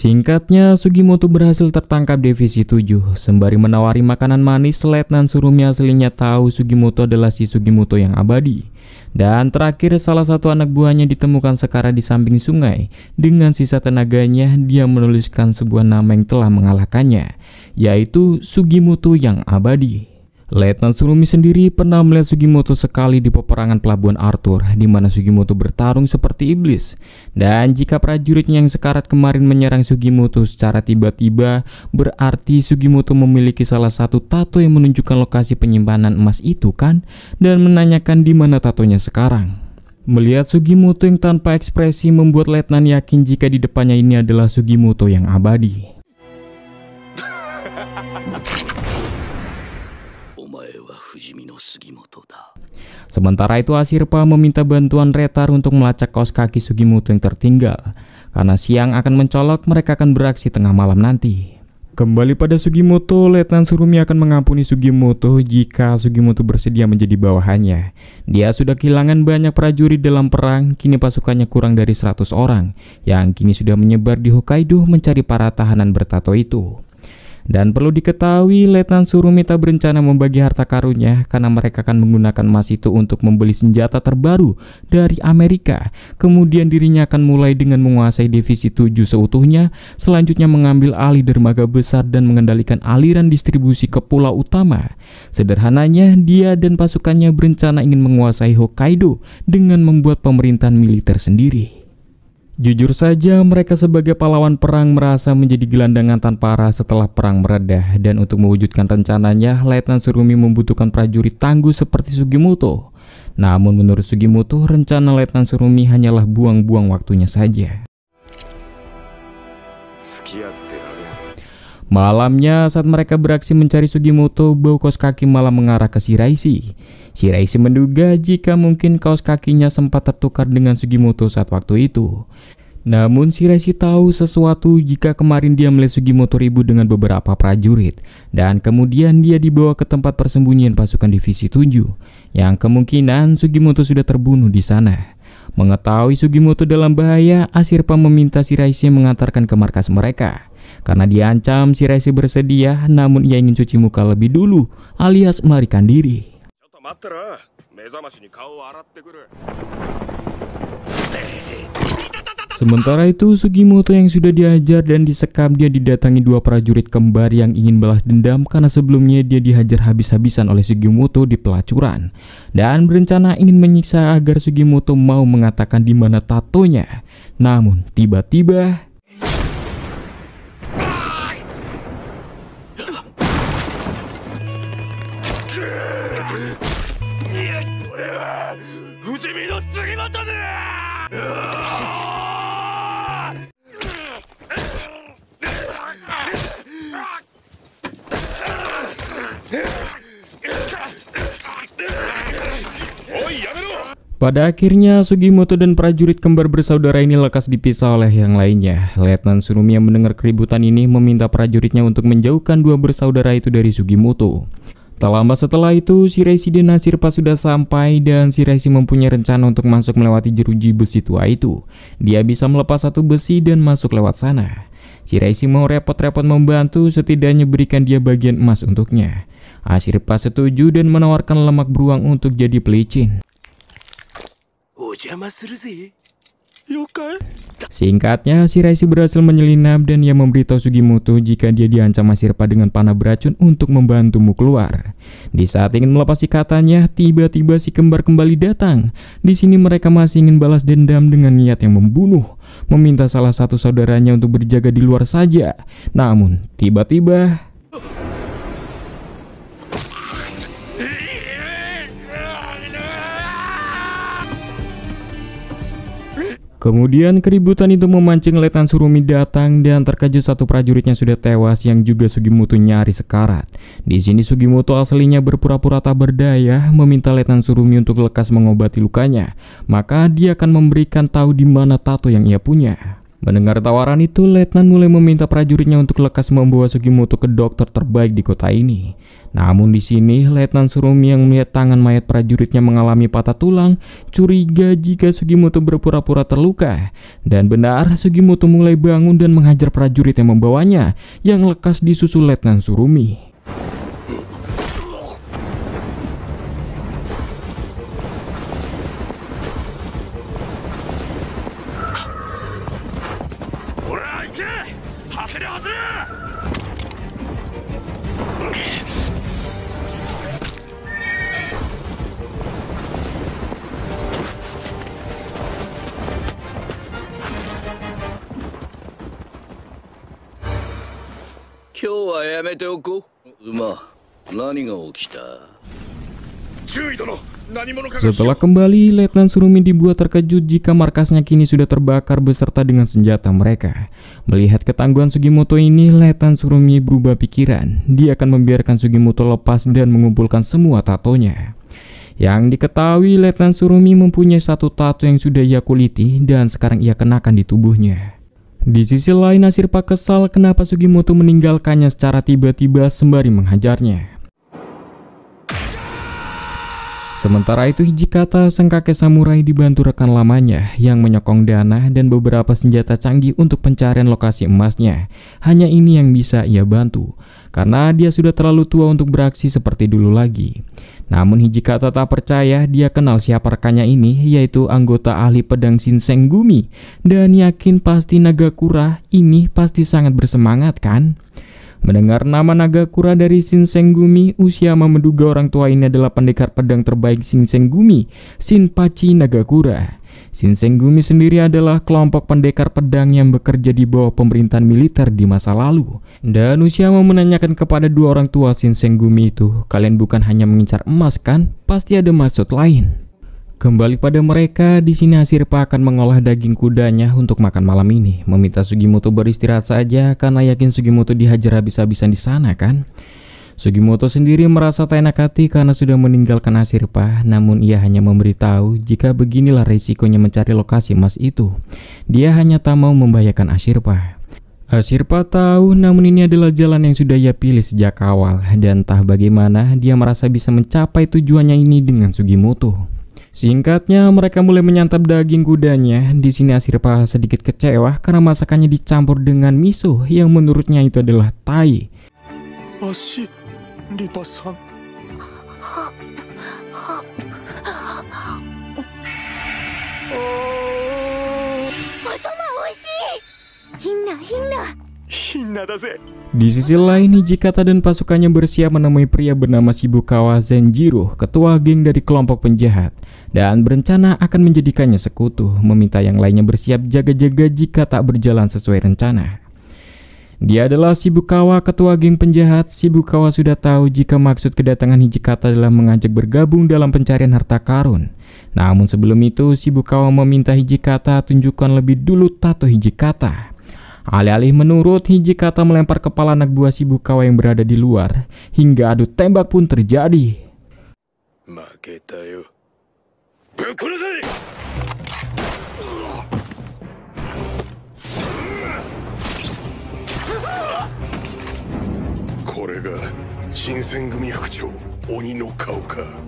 Singkatnya, Sugimoto berhasil tertangkap Divisi 7. Sembari menawari makanan manis, Letnan Surumi aslinya tahu Sugimoto adalah si Sugimoto yang abadi. Dan terakhir, salah satu anak buahnya ditemukan sekarat di samping sungai. Dengan sisa tenaganya, dia menuliskan sebuah nama yang telah mengalahkannya, yaitu Sugimoto yang abadi. Letnan Surumi sendiri pernah melihat Sugimoto sekali di peperangan Pelabuhan Arthur, di mana Sugimoto bertarung seperti iblis. Dan jika prajuritnya yang sekarat kemarin menyerang Sugimoto secara tiba-tiba, berarti Sugimoto memiliki salah satu tato yang menunjukkan lokasi penyimpanan emas itu kan? Dan menanyakan di mana tatonya sekarang. Melihat Sugimoto yang tanpa ekspresi membuat Letnan yakin jika di depannya ini adalah Sugimoto yang abadi. Sementara itu Ashirpa meminta bantuan Retar untuk melacak kaos kaki Sugimoto yang tertinggal. Karena siang akan mencolok, mereka akan beraksi tengah malam nanti. Kembali pada Sugimoto, Letnan Surumi akan mengampuni Sugimoto jika Sugimoto bersedia menjadi bawahannya. Dia sudah kehilangan banyak prajurit dalam perang, kini pasukannya kurang dari 100 orang, yang kini sudah menyebar di Hokkaido mencari para tahanan bertato itu. Dan perlu diketahui, Letnan Surumi tak berencana membagi harta karunnya karena mereka akan menggunakan emas itu untuk membeli senjata terbaru dari Amerika. Kemudian dirinya akan mulai dengan menguasai Divisi 7 seutuhnya, selanjutnya mengambil alih dermaga besar dan mengendalikan aliran distribusi ke pulau utama. Sederhananya, dia dan pasukannya berencana ingin menguasai Hokkaido dengan membuat pemerintahan militer sendiri. Jujur saja, mereka sebagai pahlawan perang merasa menjadi gelandangan tanpa arah setelah perang meredah, dan untuk mewujudkan rencananya, Letnan Surumi membutuhkan prajurit tangguh seperti Sugimoto. Namun menurut Sugimoto, rencana Letnan Surumi hanyalah buang-buang waktunya saja. Malamnya, saat mereka beraksi mencari Sugimoto, bau kaos kaki malah mengarah ke Shiraishi. Shiraishi menduga jika mungkin kaos kakinya sempat tertukar dengan Sugimoto saat waktu itu. Namun Shiraishi tahu sesuatu jika kemarin dia melihat Sugimoto ribut dengan beberapa prajurit, dan kemudian dia dibawa ke tempat persembunyian pasukan Divisi 7, yang kemungkinan Sugimoto sudah terbunuh di sana. Mengetahui Sugimoto dalam bahaya, Ashirpa meminta Shiraishi mengantarkan ke markas mereka. Karena diancam, Shiraishi bersedia, namun ia ingin cuci muka lebih dulu, alias melarikan diri. Sementara itu, Sugimoto yang sudah diajar dan disekap, dia didatangi dua prajurit kembar yang ingin balas dendam karena sebelumnya dia dihajar habis-habisan oleh Sugimoto di pelacuran, dan berencana ingin menyiksa agar Sugimoto mau mengatakan di mana tatonya. Namun tiba-tiba pada akhirnya Sugimoto dan prajurit kembar bersaudara ini lekas dipisah oleh yang lainnya. Letnan Surumi yang mendengar keributan ini meminta prajuritnya untuk menjauhkan dua bersaudara itu dari Sugimoto. Tak lama setelah itu, Shiraishi dan Ashirpa sudah sampai dan Shiraishi mempunyai rencana untuk masuk melewati jeruji besi tua itu. Dia bisa melepas satu besi dan masuk lewat sana. Shiraishi mau repot-repot membantu, setidaknya berikan dia bagian emas untuknya. Ashirpa setuju dan menawarkan lemak beruang untuk jadi pelicin. Singkatnya, Shiraishi berhasil menyelinap dan ia memberitahu Sugimoto jika dia diancam Ashirpa dengan panah beracun untuk membantumu keluar. Di saat ingin melepas ikatannya, tiba-tiba si kembar kembali datang. Di sini mereka masih ingin balas dendam dengan niat yang membunuh, meminta salah satu saudaranya untuk berjaga di luar saja. Namun tiba-tiba Kemudian keributan itu memancing Letnan Surumi datang dan terkejut satu prajuritnya sudah tewas yang juga Sugimoto nyaris sekarat. Di sini Sugimoto aslinya berpura-pura tak berdaya meminta Letnan Surumi untuk lekas mengobati lukanya. Maka dia akan memberikan tahu di mana tato yang ia punya. Mendengar tawaran itu, Letnan mulai meminta prajuritnya untuk lekas membawa Sugimoto ke dokter terbaik di kota ini. Namun di sini Letnan Surumi yang melihat tangan mayat prajuritnya mengalami patah tulang, curiga jika Sugimoto berpura-pura terluka. Dan benar, Sugimoto mulai bangun dan menghajar prajurit yang membawanya, yang lekas disusul Letnan Surumi. Setelah kembali, Letnan Surumi dibuat terkejut jika markasnya kini sudah terbakar beserta dengan senjata mereka. Melihat ketangguhan Sugimoto ini, Letnan Surumi berubah pikiran. Dia akan membiarkan Sugimoto lepas dan mengumpulkan semua tatonya. Yang diketahui, Letnan Surumi mempunyai satu tato yang sudah ia kuliti dan sekarang ia kenakan di tubuhnya. Di sisi lain, Ashirpa kesal kenapa Sugimoto meninggalkannya secara tiba-tiba sembari menghajarnya. Sementara itu, Hijikata, sang kakek samurai, dibantu rekan lamanya yang menyokong dana dan beberapa senjata canggih untuk pencarian lokasi emasnya. Hanya ini yang bisa ia bantu, karena dia sudah terlalu tua untuk beraksi seperti dulu lagi. Namun Hijikata tak percaya. Dia kenal siapa rekannya ini, yaitu anggota ahli pedang Shinsengumi, dan yakin pasti Nagakura ini pasti sangat bersemangat kan? Mendengar nama Nagakura dari Shinsengumi, Ushiyama menduga orang tua ini adalah pendekar pedang terbaik Shinsengumi, Shinpachi Nagakura. Shinsengumi sendiri adalah kelompok pendekar pedang yang bekerja di bawah pemerintahan militer di masa lalu. Dan Ushiyama menanyakan kepada dua orang tua Shinsengumi itu, kalian bukan hanya mengincar emas kan? Pasti ada maksud lain. Kembali pada mereka, di sini Ashirpa akan mengolah daging kudanya untuk makan malam ini. Meminta Sugimoto beristirahat saja karena yakin Sugimoto dihajar habis-habisan di sana kan. Sugimoto sendiri merasa tak enak hati karena sudah meninggalkan Ashirpa, namun ia hanya memberitahu jika beginilah resikonya mencari lokasi emas itu. Dia hanya tak mau membahayakan Ashirpa. Ashirpa tahu, namun ini adalah jalan yang sudah ia pilih sejak awal, dan entah bagaimana dia merasa bisa mencapai tujuannya ini dengan Sugimoto. Singkatnya, mereka mulai menyantap daging kudanya. Di sini Ashirpa sedikit kecewa karena masakannya dicampur dengan miso yang menurutnya itu adalah tai. Ashirpa-san. Di sisi lain, Hijikata dan pasukannya bersiap menemui pria bernama Shibukawa Zenjiro, ketua geng dari kelompok penjahat, dan berencana akan menjadikannya sekutu, meminta yang lainnya bersiap jaga-jaga jika tak berjalan sesuai rencana. Dia adalah Shibukawa, ketua geng penjahat. Shibukawa sudah tahu jika maksud kedatangan Hijikata adalah mengajak bergabung dalam pencarian harta karun. Namun sebelum itu, Shibukawa meminta Hijikata tunjukkan lebih dulu tato Hijikata. Alih-alih menurut, Hijikata melempar kepala anak buah Shibukawa yang berada di luar, hingga adu tembak pun terjadi.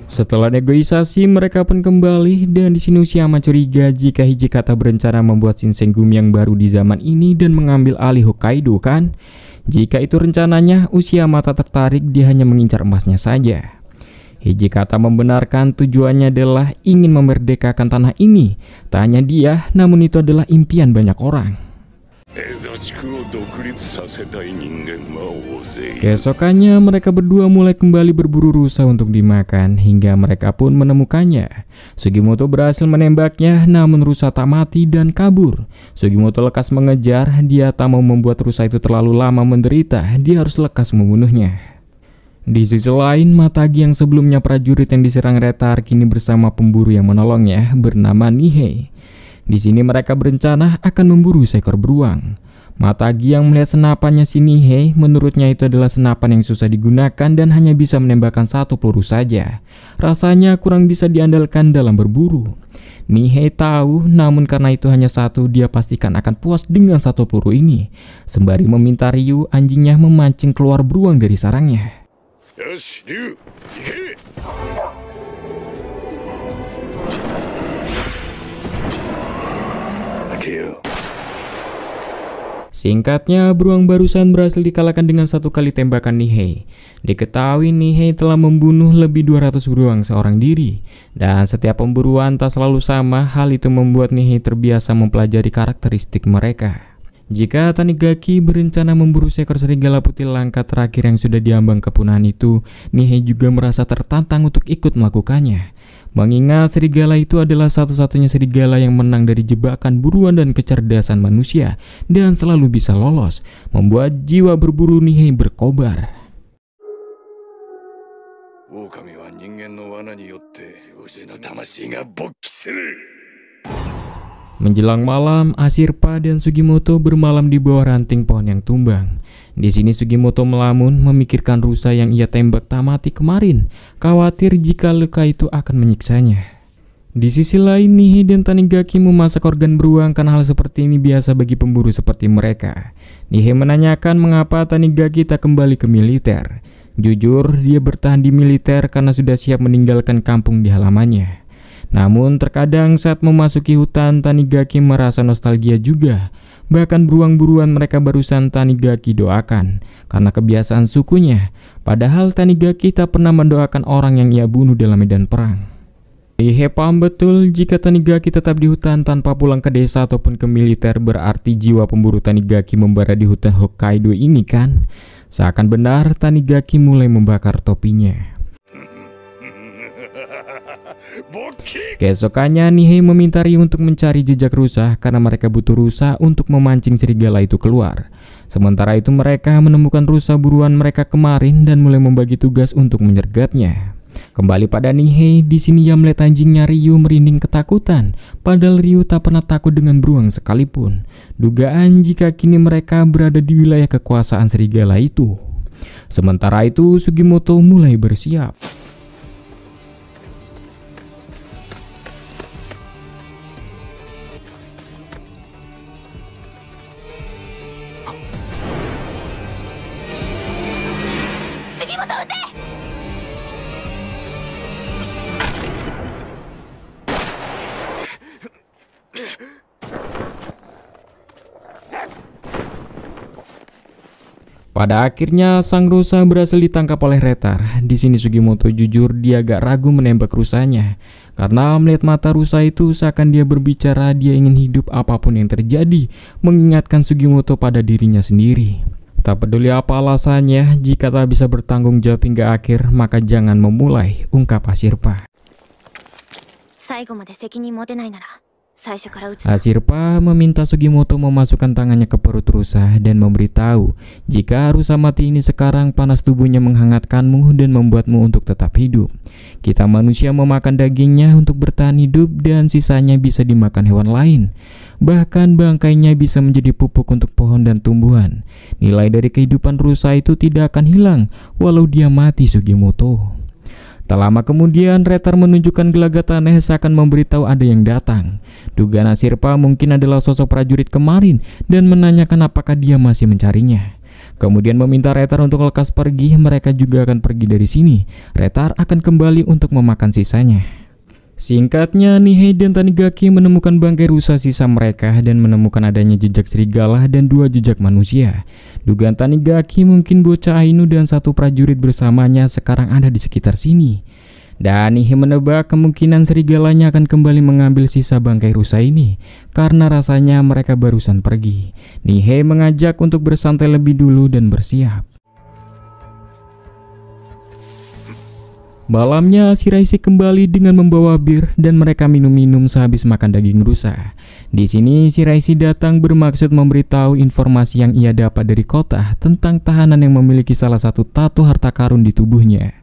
Setelah negosiasi, mereka pun kembali, dan di sini Ushiyama curiga jika Hijikata berencana membuat Shinsengumi yang baru di zaman ini dan mengambil alih Hokkaido kan? Jika itu rencananya, Ushiyama tak tertarik, dia hanya mengincar emasnya saja. Hijikata membenarkan tujuannya adalah ingin memerdekakan tanah ini. Tak hanya dia, namun itu adalah impian banyak orang. Keesokannya mereka berdua mulai kembali berburu rusa untuk dimakan, hingga mereka pun menemukannya. Sugimoto berhasil menembaknya, namun rusa tak mati dan kabur. Sugimoto lekas mengejar. Dia tak mau membuat rusa itu terlalu lama menderita. Dia harus lekas membunuhnya. Di sisi lain, Matagi yang sebelumnya prajurit yang diserang Retar kini bersama pemburu yang menolongnya bernama Nihei. Di sini mereka berencana akan memburu seekor beruang. Mata Giang melihat senapannya si Nihei, menurutnya itu adalah senapan yang susah digunakan dan hanya bisa menembakkan satu peluru saja. Rasanya kurang bisa diandalkan dalam berburu. Nihei tahu, namun karena itu hanya satu, dia pastikan akan puas dengan satu peluru ini. Sembari meminta Ryu, anjingnya memancing keluar beruang dari sarangnya. Yoshi, Ryu, ike! Akeo. Singkatnya, beruang barusan berhasil dikalahkan dengan satu kali tembakan Nihei. Diketahui Nihei telah membunuh lebih 200 beruang seorang diri. Dan setiap pemburuan tak selalu sama, hal itu membuat Nihei terbiasa mempelajari karakteristik mereka. Jika Tanigaki berencana memburu seekor serigala putih langka terakhir yang sudah diambang kepunahan itu, Nihei juga merasa tertantang untuk ikut melakukannya. Mengingat serigala itu adalah satu-satunya serigala yang menang dari jebakan buruan dan kecerdasan manusia dan selalu bisa lolos, membuat jiwa berburu Nihei berkobar. Menjelang malam, Ashirpa dan Sugimoto bermalam di bawah ranting pohon yang tumbang. Di sini Sugimoto melamun memikirkan rusa yang ia tembak tak mati kemarin, khawatir jika luka itu akan menyiksanya. Di sisi lain, Nihei dan Tanigaki memasak organ beruang karena hal seperti ini biasa bagi pemburu seperti mereka. Nihei menanyakan mengapa Tanigaki tak kembali ke militer. Jujur, dia bertahan di militer karena sudah siap meninggalkan kampung di halamannya. Namun terkadang saat memasuki hutan, Tanigaki merasa nostalgia juga. Bahkan beruang-buruan mereka barusan Tanigaki doakan karena kebiasaan sukunya. Padahal Tanigaki tak pernah mendoakan orang yang ia bunuh dalam medan perang. Nihei paham betul jika Tanigaki tetap di hutan tanpa pulang ke desa ataupun ke militer, berarti jiwa pemburu Tanigaki membara di hutan Hokkaido ini kan. Seakan benar Tanigaki mulai membakar topinya. Keesokannya Nihei meminta Ryu untuk mencari jejak rusa karena mereka butuh rusa untuk memancing serigala itu keluar. Sementara itu mereka menemukan rusa buruan mereka kemarin dan mulai membagi tugas untuk menyergapnya. Kembali pada Nihei, di sini ia melihat anjingnya Ryu merinding ketakutan, padahal Ryu tak pernah takut dengan beruang sekalipun. Dugaan jika kini mereka berada di wilayah kekuasaan serigala itu. Sementara itu Sugimoto mulai bersiap. Pada akhirnya sang rusa berhasil ditangkap oleh Retar. Di sini Sugimoto jujur dia agak ragu menembak rusanya karena melihat mata rusa itu seakan dia berbicara dia ingin hidup apapun yang terjadi, mengingatkan Sugimoto pada dirinya sendiri. Tak peduli apa alasannya, jika tak bisa bertanggung jawab hingga akhir, maka jangan memulai, ungkap Ashirpa. Ashirpa meminta Sugimoto memasukkan tangannya ke perut rusa dan memberitahu jika rusa mati ini sekarang panas tubuhnya menghangatkanmu dan membuatmu untuk tetap hidup. Kita manusia memakan dagingnya untuk bertahan hidup dan sisanya bisa dimakan hewan lain. Bahkan bangkainya bisa menjadi pupuk untuk pohon dan tumbuhan. Nilai dari kehidupan rusa itu tidak akan hilang walau dia mati, Sugimoto. Tak lama kemudian, Retar menunjukkan gelagat aneh seakan memberitahu ada yang datang. Dugaan Ashirpa mungkin adalah sosok prajurit kemarin dan menanyakan apakah dia masih mencarinya. Kemudian meminta Retar untuk lekas pergi, mereka juga akan pergi dari sini. Retar akan kembali untuk memakan sisanya. Singkatnya, Nihei dan Tanigaki menemukan bangkai rusa sisa mereka dan menemukan adanya jejak serigala dan 2 jejak manusia. Dugaan Tanigaki mungkin bocah Ainu dan 1 prajurit bersamanya sekarang ada di sekitar sini. Dan Nihei menebak kemungkinan serigalanya akan kembali mengambil sisa bangkai rusa ini karena rasanya mereka barusan pergi. Nihei mengajak untuk bersantai lebih dulu dan bersiap. Malamnya Shiraishi kembali dengan membawa bir dan mereka minum-minum sehabis makan daging rusa. Di sini Shiraishi datang bermaksud memberitahu informasi yang ia dapat dari kota tentang tahanan yang memiliki salah satu tato harta karun di tubuhnya.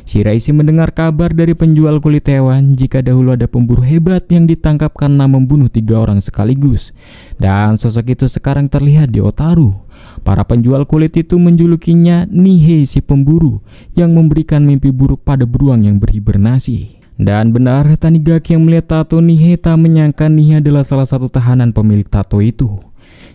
Shiraishi mendengar kabar dari penjual kulit hewan jika dahulu ada pemburu hebat yang ditangkap karena membunuh 3 orang sekaligus. Dan sosok itu sekarang terlihat di Otaru. Para penjual kulit itu menjulukinya Nihei si pemburu yang memberikan mimpi buruk pada beruang yang berhibernasi. Dan benar, Tanigaki yang melihat tato Nihei tak menyangka Nihei adalah salah satu tahanan pemilik tato itu.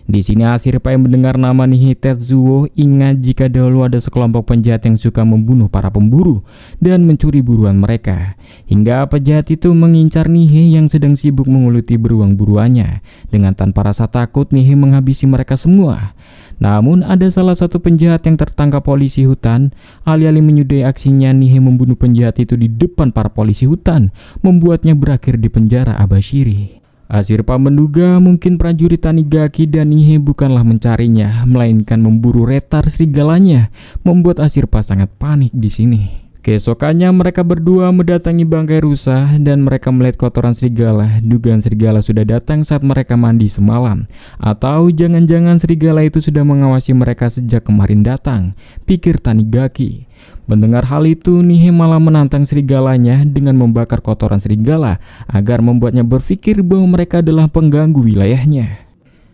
Di sini Ashirpa yang mendengar nama Nihei Tetsuo ingat jika dahulu ada sekelompok penjahat yang suka membunuh para pemburu dan mencuri buruan mereka. Hingga penjahat itu mengincar Nihei yang sedang sibuk menguliti beruang-buruannya. Dengan tanpa rasa takut, Nihei menghabisi mereka semua. Namun ada salah satu penjahat yang tertangkap polisi hutan. Alih-alih menyudahi aksinya, Nihei membunuh penjahat itu di depan para polisi hutan, membuatnya berakhir di penjara Abashiri. Ashirpa menduga mungkin prajurit Tanigaki dan Nihei bukanlah mencarinya, melainkan memburu retar serigalanya, membuat Ashirpa sangat panik di sini. Keesokannya mereka berdua mendatangi bangkai rusa dan mereka melihat kotoran serigala. Dugaan serigala sudah datang saat mereka mandi semalam. Atau jangan-jangan serigala itu sudah mengawasi mereka sejak kemarin datang, pikir Tanigaki. Mendengar hal itu, Nihei malah menantang serigalanya dengan membakar kotoran serigala agar membuatnya berpikir bahwa mereka adalah pengganggu wilayahnya.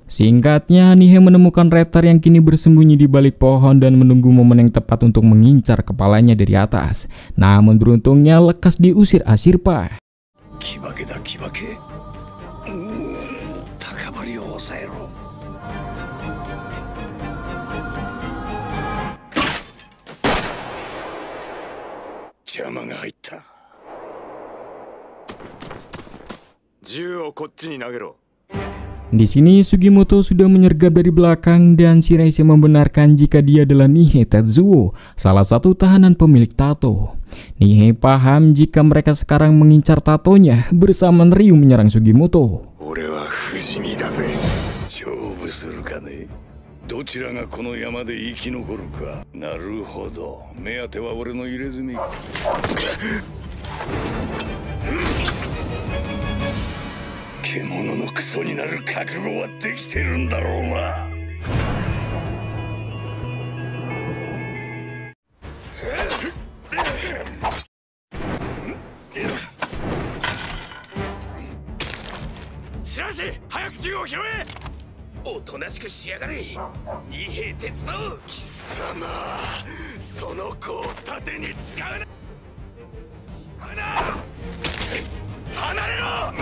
Singkatnya, Nihei menemukan retar yang kini bersembunyi di balik pohon dan menunggu momen yang tepat untuk mengincar kepalanya dari atas. Namun beruntungnya lekas diusir Ashirpa. Di sini Sugimoto sudah menyergap dari belakang dan Shiraishi membenarkan jika dia adalah Nihei Tetsuo, salah satu tahanan pemilik tato. Nihei paham jika mereka sekarang mengincar tatonya bersama Ryu menyerang Sugimoto. どちらがこの山で生き残るか。なるほど。目当ては俺の入れ墨。獣のクソになる覚悟はできてるんだろうな。しらし、早く銃を拾え。 おとなしくしやがれ。二兵鉄道貴様、その子を盾に使うな。離れろ。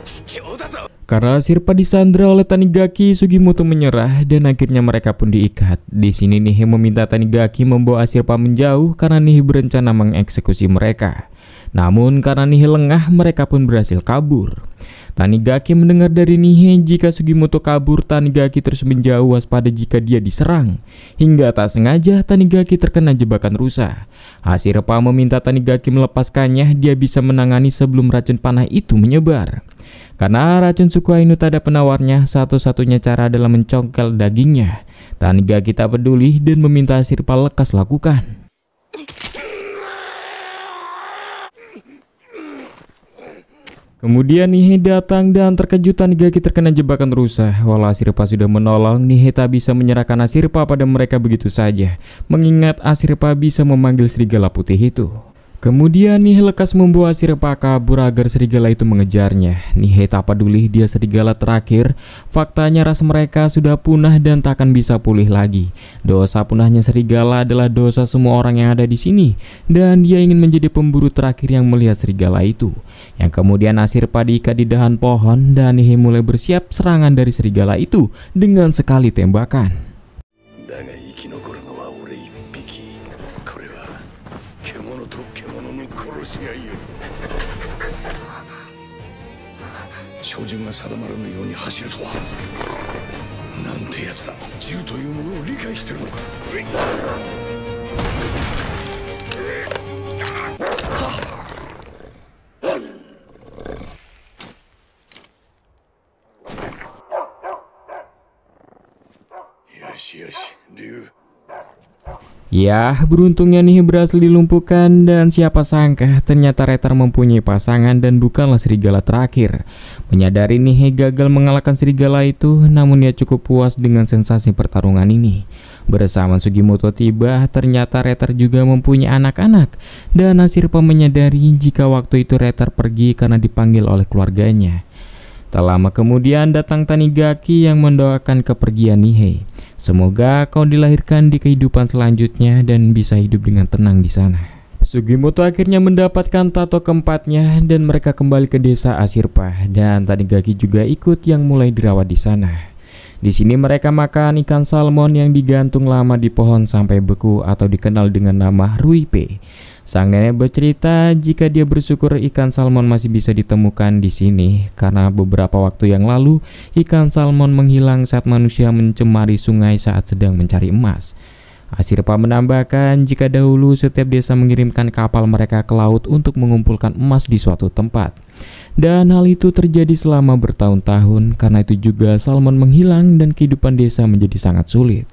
卑怯だぞ。 Karena Ashirpa disandra oleh Tanigaki, Sugimoto menyerah dan akhirnya mereka pun diikat. Di sini Nihei meminta Tanigaki membawa Ashirpa menjauh karena Nihei berencana mengeksekusi mereka. Namun karena Nihei lengah, mereka pun berhasil kabur. Tanigaki mendengar dari Nihei jika Sugimoto kabur, Tanigaki terus menjauh waspada jika dia diserang. Hingga tak sengaja Tanigaki terkena jebakan rusa. Ashirpa meminta Tanigaki melepaskannya, dia bisa menangani sebelum racun panah itu menyebar. Karena racun suku Ainu tak ada penawarnya, satu-satunya cara adalah mencongkel dagingnya. Tanigaki tak peduli dan meminta Ashirpa lekas lakukan. Kemudian Nihei datang dan terkejut Tanigaki terkena jebakan rusa. Walau Ashirpa sudah menolong, Nihei tak bisa menyerahkan Ashirpa pada mereka begitu saja, mengingat Ashirpa bisa memanggil serigala putih itu. Kemudian Nihei lekas membawa Ashirpa kabur agar serigala itu mengejarnya. Nihei tak peduli dia serigala terakhir. Faktanya ras mereka sudah punah dan tak akan bisa pulih lagi. Dosa punahnya serigala adalah dosa semua orang yang ada di sini. Dan dia ingin menjadi pemburu terakhir yang melihat serigala itu. Yang kemudian Ashirpa diikat di dahan pohon dan Nihei mulai bersiap serangan dari serigala itu dengan sekali tembakan. 照準が定まらぬように走るとはなんてやつだ。銃というものを理解してるのか。よしよし、竜。 Ya, beruntungnya Nihei berhasil dilumpuhkan dan siapa sangka ternyata retar mempunyai pasangan dan bukanlah serigala terakhir. Menyadari Nihei gagal mengalahkan serigala itu, namun ia cukup puas dengan sensasi pertarungan ini. Bersama Sugimoto tiba, ternyata Retter juga mempunyai anak-anak, dan Ashirpa menyadari jika waktu itu Retter pergi karena dipanggil oleh keluarganya. Tak lama kemudian datang Tanigaki yang mendoakan kepergian Nihei. Semoga kau dilahirkan di kehidupan selanjutnya dan bisa hidup dengan tenang di sana. Sugimoto akhirnya mendapatkan tato keempatnya dan mereka kembali ke desa Ashirpa, dan Tanigaki juga ikut yang mulai dirawat di sana. Di sini mereka makan ikan salmon yang digantung lama di pohon sampai beku atau dikenal dengan nama ruipe. Sang nenek bercerita jika dia bersyukur ikan salmon masih bisa ditemukan di sini karena beberapa waktu yang lalu ikan salmon menghilang saat manusia mencemari sungai saat sedang mencari emas. Ashirpa menambahkan jika dahulu setiap desa mengirimkan kapal mereka ke laut untuk mengumpulkan emas di suatu tempat. Dan hal itu terjadi selama bertahun-tahun, karena itu juga salmon menghilang dan kehidupan desa menjadi sangat sulit.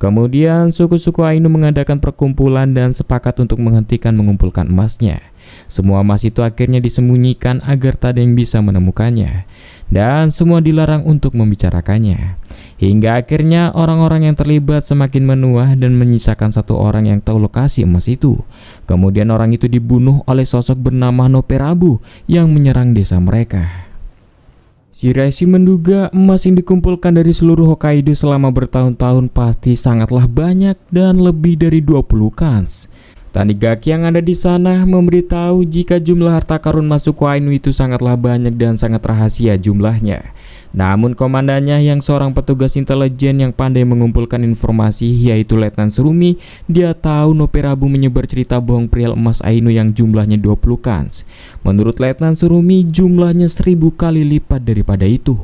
Kemudian suku-suku Ainu mengadakan perkumpulan dan sepakat untuk menghentikan mengumpulkan emasnya. Semua emas itu akhirnya disembunyikan agar tak ada yang bisa menemukannya, dan semua dilarang untuk membicarakannya. Hingga akhirnya orang-orang yang terlibat semakin menua dan menyisakan satu orang yang tahu lokasi emas itu. Kemudian orang itu dibunuh oleh sosok bernama Noperabu yang menyerang desa mereka. Shiraishi menduga emas yang dikumpulkan dari seluruh Hokkaido selama bertahun-tahun pasti sangatlah banyak dan lebih dari 20 kans. Tanigaki yang ada di sana memberitahu jika jumlah harta karun masuk Ainu itu sangatlah banyak dan sangat rahasia jumlahnya. Namun komandannya yang seorang petugas intelijen yang pandai mengumpulkan informasi yaitu Letnan Surumi, dia tahu Noperabu menyebar cerita bohong perihal emas Ainu yang jumlahnya 20 kans. Menurut Letnan Surumi jumlahnya 1000 kali lipat daripada itu.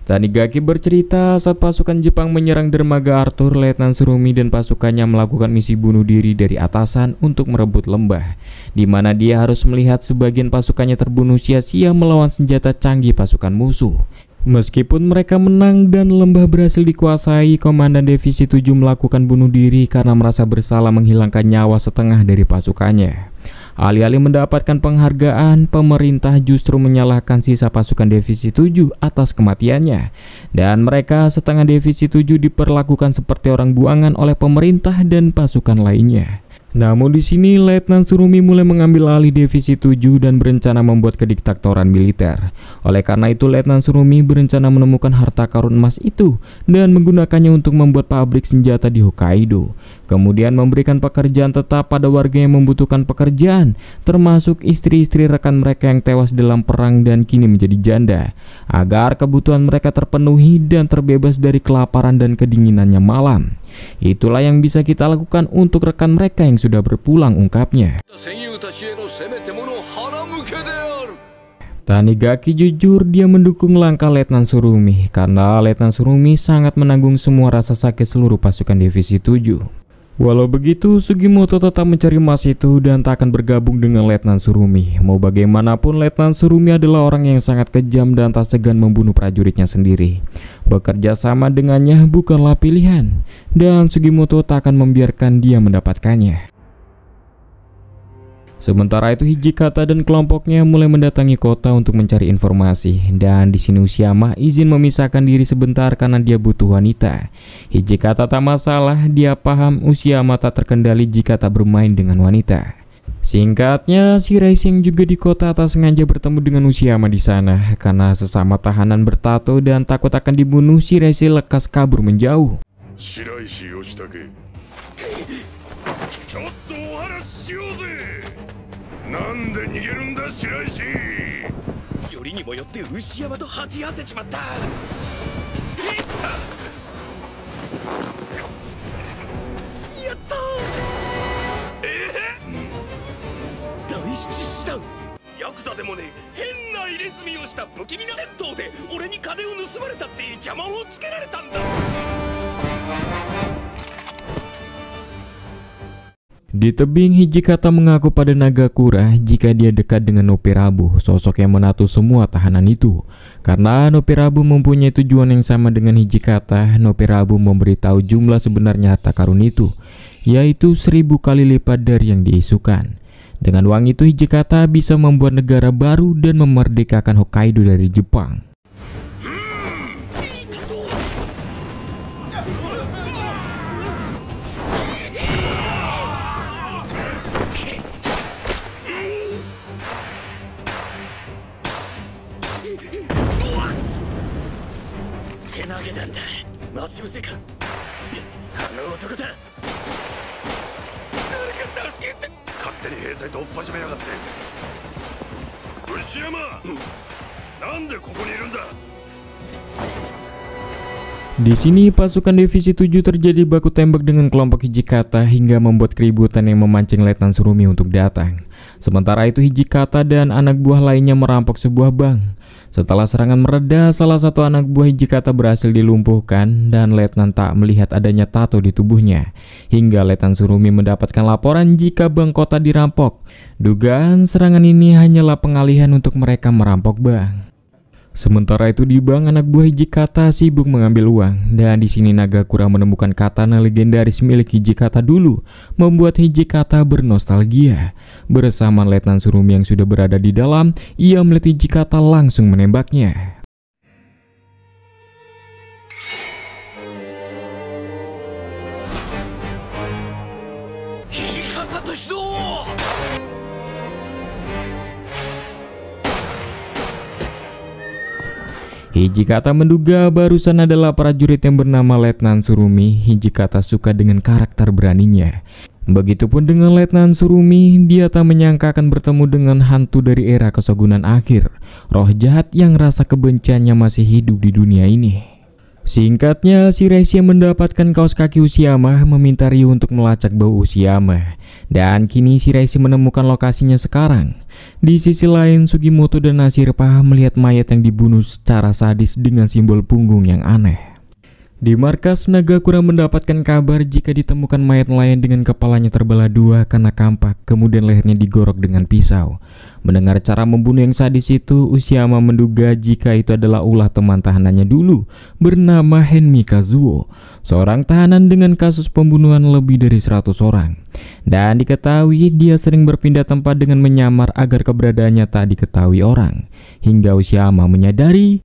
Tanigaki bercerita saat pasukan Jepang menyerang dermaga Arthur, Letnan Surumi dan pasukannya melakukan misi bunuh diri dari atasan untuk merebut lembah, di mana dia harus melihat sebagian pasukannya terbunuh sia-sia melawan senjata canggih pasukan musuh. Meskipun mereka menang dan lembah berhasil dikuasai, Komandan Divisi 7 melakukan bunuh diri karena merasa bersalah menghilangkan nyawa setengah dari pasukannya. Alih-alih mendapatkan penghargaan, pemerintah justru menyalahkan sisa pasukan Divisi 7 atas kematiannya. Dan mereka setengah Divisi 7 diperlakukan seperti orang buangan oleh pemerintah dan pasukan lainnya. Namun di sini Letnan Surumi mulai mengambil alih Divisi 7 dan berencana membuat kediktatoran militer. Oleh karena itu Letnan Surumi berencana menemukan harta karun emas itu dan menggunakannya untuk membuat pabrik senjata di Hokkaido. Kemudian memberikan pekerjaan tetap pada warga yang membutuhkan pekerjaan, termasuk istri-istri rekan mereka yang tewas dalam perang dan kini menjadi janda, agar kebutuhan mereka terpenuhi dan terbebas dari kelaparan dan kedinginannya malam. Itulah yang bisa kita lakukan untuk rekan mereka yang sudah berpulang, ungkapnya. Tanigaki jujur dia mendukung langkah Letnan Surumi karena Letnan Surumi sangat menanggung semua rasa sakit seluruh pasukan Divisi 7. Walau begitu, Sugimoto tetap mencari emas itu dan tak akan bergabung dengan Letnan Surumi. Mau bagaimanapun, Letnan Surumi adalah orang yang sangat kejam dan tak segan membunuh prajuritnya sendiri. Bekerja sama dengannya bukanlah pilihan, dan Sugimoto tak akan membiarkan dia mendapatkannya. Sementara itu Hijikata dan kelompoknya mulai mendatangi kota untuk mencari informasi, dan di sini Ushiyama izin memisahkan diri sebentar karena dia butuh wanita. Hijikata tak masalah, dia paham Ushiyama tak terkendali jika tak bermain dengan wanita. Singkatnya, Shiraishi yang juga di kota tak sengaja bertemu dengan Ushiyama di sana karena sesama tahanan bertato dan takut akan dibunuh. Shiraishi lekas kabur menjauh. Shiraishi Yoshitake. なんで逃げるんだ白石。よりにもよって牛山と鉢合わせちまった。やった。大七死だ。ヤクザでもね、変な入れ墨をした不気味な窃盗で俺に金を盗まれたって邪魔をつけられたんだ。Di tebing, Hijikata mengaku pada Nagakura jika dia dekat dengan Noperabu, sosok yang menato semua tahanan itu. Karena Noperabu mempunyai tujuan yang sama dengan Hijikata, Noperabu memberitahu jumlah sebenarnya harta karun itu, yaitu 1000 kali lipat dari yang diisukan. Dengan uang itu Hijikata bisa membuat negara baru dan memerdekakan Hokkaido dari Jepang. ち伏せか。あの男だ。誰か助けて。勝手に兵隊と追っ始めやがって。牛山、なんでここにいるんだ。 Di sini pasukan divisi 7 terjadi baku tembak dengan kelompok Hijikata hingga membuat keributan yang memancing Letnan Tsurumi untuk datang. Sementara itu Hijikata dan anak buah lainnya merampok sebuah bank. Setelah serangan mereda, salah satu anak buah Hijikata berhasil dilumpuhkan dan Letnan tak melihat adanya tato di tubuhnya. Hingga Letnan Tsurumi mendapatkan laporan jika bank kota dirampok. Dugaan serangan ini hanyalah pengalihan untuk mereka merampok bank. Sementara itu di bank, anak buah Hijikata sibuk mengambil uang, dan di sini Nagakura menemukan katana legendaris milik Hijikata dulu, membuat Hijikata bernostalgia. Bersama Letnan Tsurumi yang sudah berada di dalam, ia melihat Hijikata langsung menembaknya. Hijikata menduga barusan adalah prajurit yang bernama Letnan Tsurumi. Hijikata suka dengan karakter beraninya. Begitupun dengan Letnan Tsurumi, dia tak menyangka akan bertemu dengan hantu dari era kesogunan akhir, roh jahat yang rasa kebenciannya masih hidup di dunia ini. Singkatnya, Shiraishi yang mendapatkan kaos kaki Ushiama meminta Ryu untuk melacak bau Ushiama. Dan kini Shiraishi menemukan lokasinya sekarang. Di sisi lain, Sugimoto dan Ashirpa melihat mayat yang dibunuh secara sadis dengan simbol punggung yang aneh. Di markas, Nagakura mendapatkan kabar jika ditemukan mayat nelayan dengan kepalanya terbelah dua karena kampak, kemudian lehernya digorok dengan pisau. Mendengar cara membunuh yang sadis itu, Ushiama menduga jika itu adalah ulah teman tahanannya dulu bernama Henmi Kazuo, seorang tahanan dengan kasus pembunuhan lebih dari 100 orang. Dan diketahui dia sering berpindah tempat dengan menyamar agar keberadaannya tak diketahui orang. Hingga Ushiama menyadari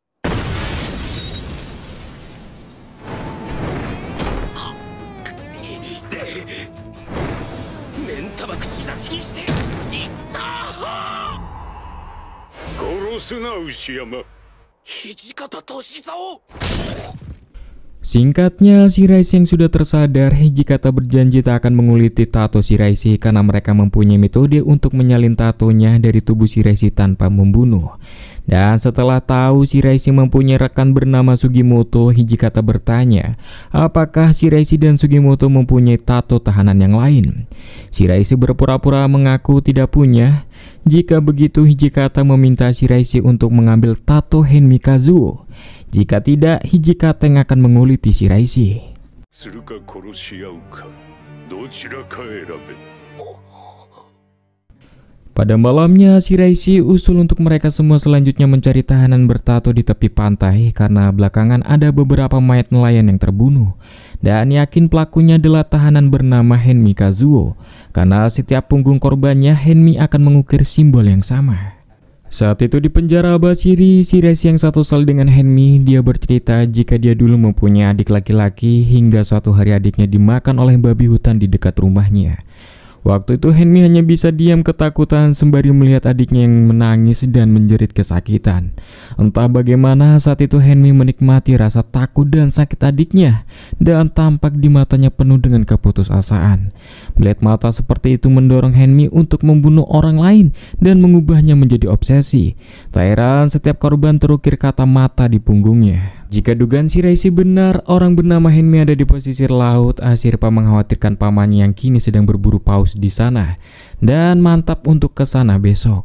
Singkatnya, Shiraishi yang sudah tersadar, Hijikata berjanji tak akan menguliti tato Shiraishi karena mereka mempunyai metode untuk menyalin tatonya dari tubuh Shiraishi tanpa membunuh. Dan setelah tahu Shiraishi mempunyai rekan bernama Sugimoto, Hijikata bertanya apakah Shiraishi dan Sugimoto mempunyai tato tahanan yang lain. Shiraishi berpura-pura mengaku tidak punya. Jika begitu, Hijikata meminta Shiraishi untuk mengambil tato Henmi Kazuo. Jika tidak, Hijikata yang akan menguliti Shiraishi. Pada malamnya, Shiraishi usul untuk mereka semua selanjutnya mencari tahanan bertato di tepi pantai karena belakangan ada beberapa mayat nelayan yang terbunuh. Dan yakin pelakunya adalah tahanan bernama Henmi Kazuo karena setiap punggung korbannya Henmi akan mengukir simbol yang sama. Saat itu di penjara Abashiri, Shiraishi yang satu sel dengan Henmi, dia bercerita jika dia dulu mempunyai adik laki-laki hingga suatu hari adiknya dimakan oleh babi hutan di dekat rumahnya. Waktu itu Henmi hanya bisa diam ketakutan sembari melihat adiknya yang menangis dan menjerit kesakitan. Entah bagaimana saat itu Henmi menikmati rasa takut dan sakit adiknya, dan tampak di matanya penuh dengan keputusasaan. Melihat mata seperti itu mendorong Henmi untuk membunuh orang lain dan mengubahnya menjadi obsesi. Tak heran setiap korban terukir kata mata di punggungnya. Jika dugaan Shiraishi benar, orang bernama Henmi ada di pesisir laut, Ashirpa mengkhawatirkan pamannya yang kini sedang berburu paus di sana dan mantap untuk ke sana besok.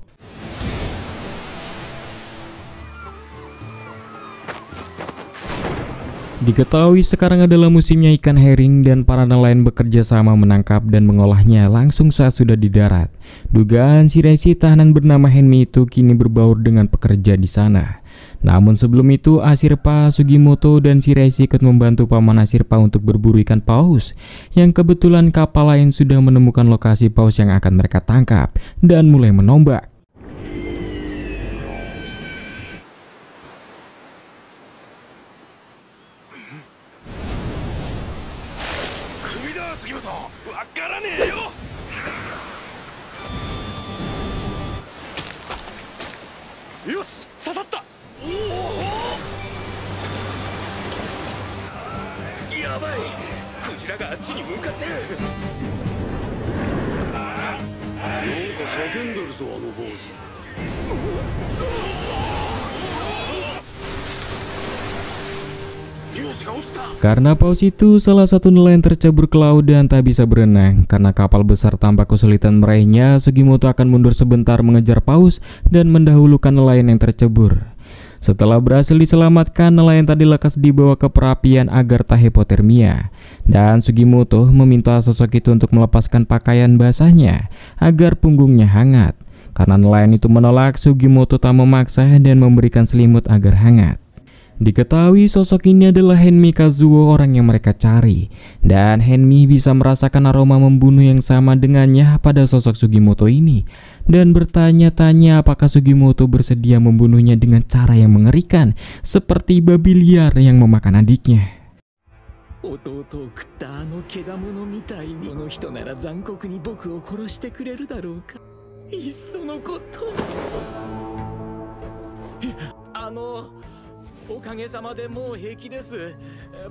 Diketahui sekarang adalah musimnya ikan herring dan para nelayan bekerja sama menangkap dan mengolahnya langsung saat sudah di darat. Dugaan Shiraishi tahanan bernama Henmi itu kini berbaur dengan pekerja di sana. Namun sebelum itu, Ashirpa, Sugimoto, dan Shiraishi ikut membantu paman Ashirpa untuk berburu ikan paus, yang kebetulan kapal lain sudah menemukan lokasi paus yang akan mereka tangkap dan mulai menombak. やばい、クジラがあっちに向かってる。なんか叫んでるぞ、あの坊主。Karena paus itu, salah satu nelayan tercebur ke laut dan tak bisa berenang. Karena kapal besar tampak kesulitan meraihnya, Sugimoto akan mundur sebentar mengejar paus dan mendahulukan nelayan yang tercebur. Setelah berhasil diselamatkan, nelayan tadi lekas dibawa ke perapian agar tak hipotermia. Dan Sugimoto meminta sosok itu untuk melepaskan pakaian basahnya agar punggungnya hangat. Karena nelayan itu menolak, Sugimoto tak memaksa dan memberikan selimut agar hangat. Diketahui sosok ini adalah Henmi Kazuo, orang yang mereka cari. Dan Henmi bisa merasakan aroma membunuh yang sama dengannya pada sosok Sugimoto ini. Dan bertanya-tanya apakah Sugimoto bersedia membunuhnya dengan cara yang mengerikan, seperti babi liar yang memakan adiknya.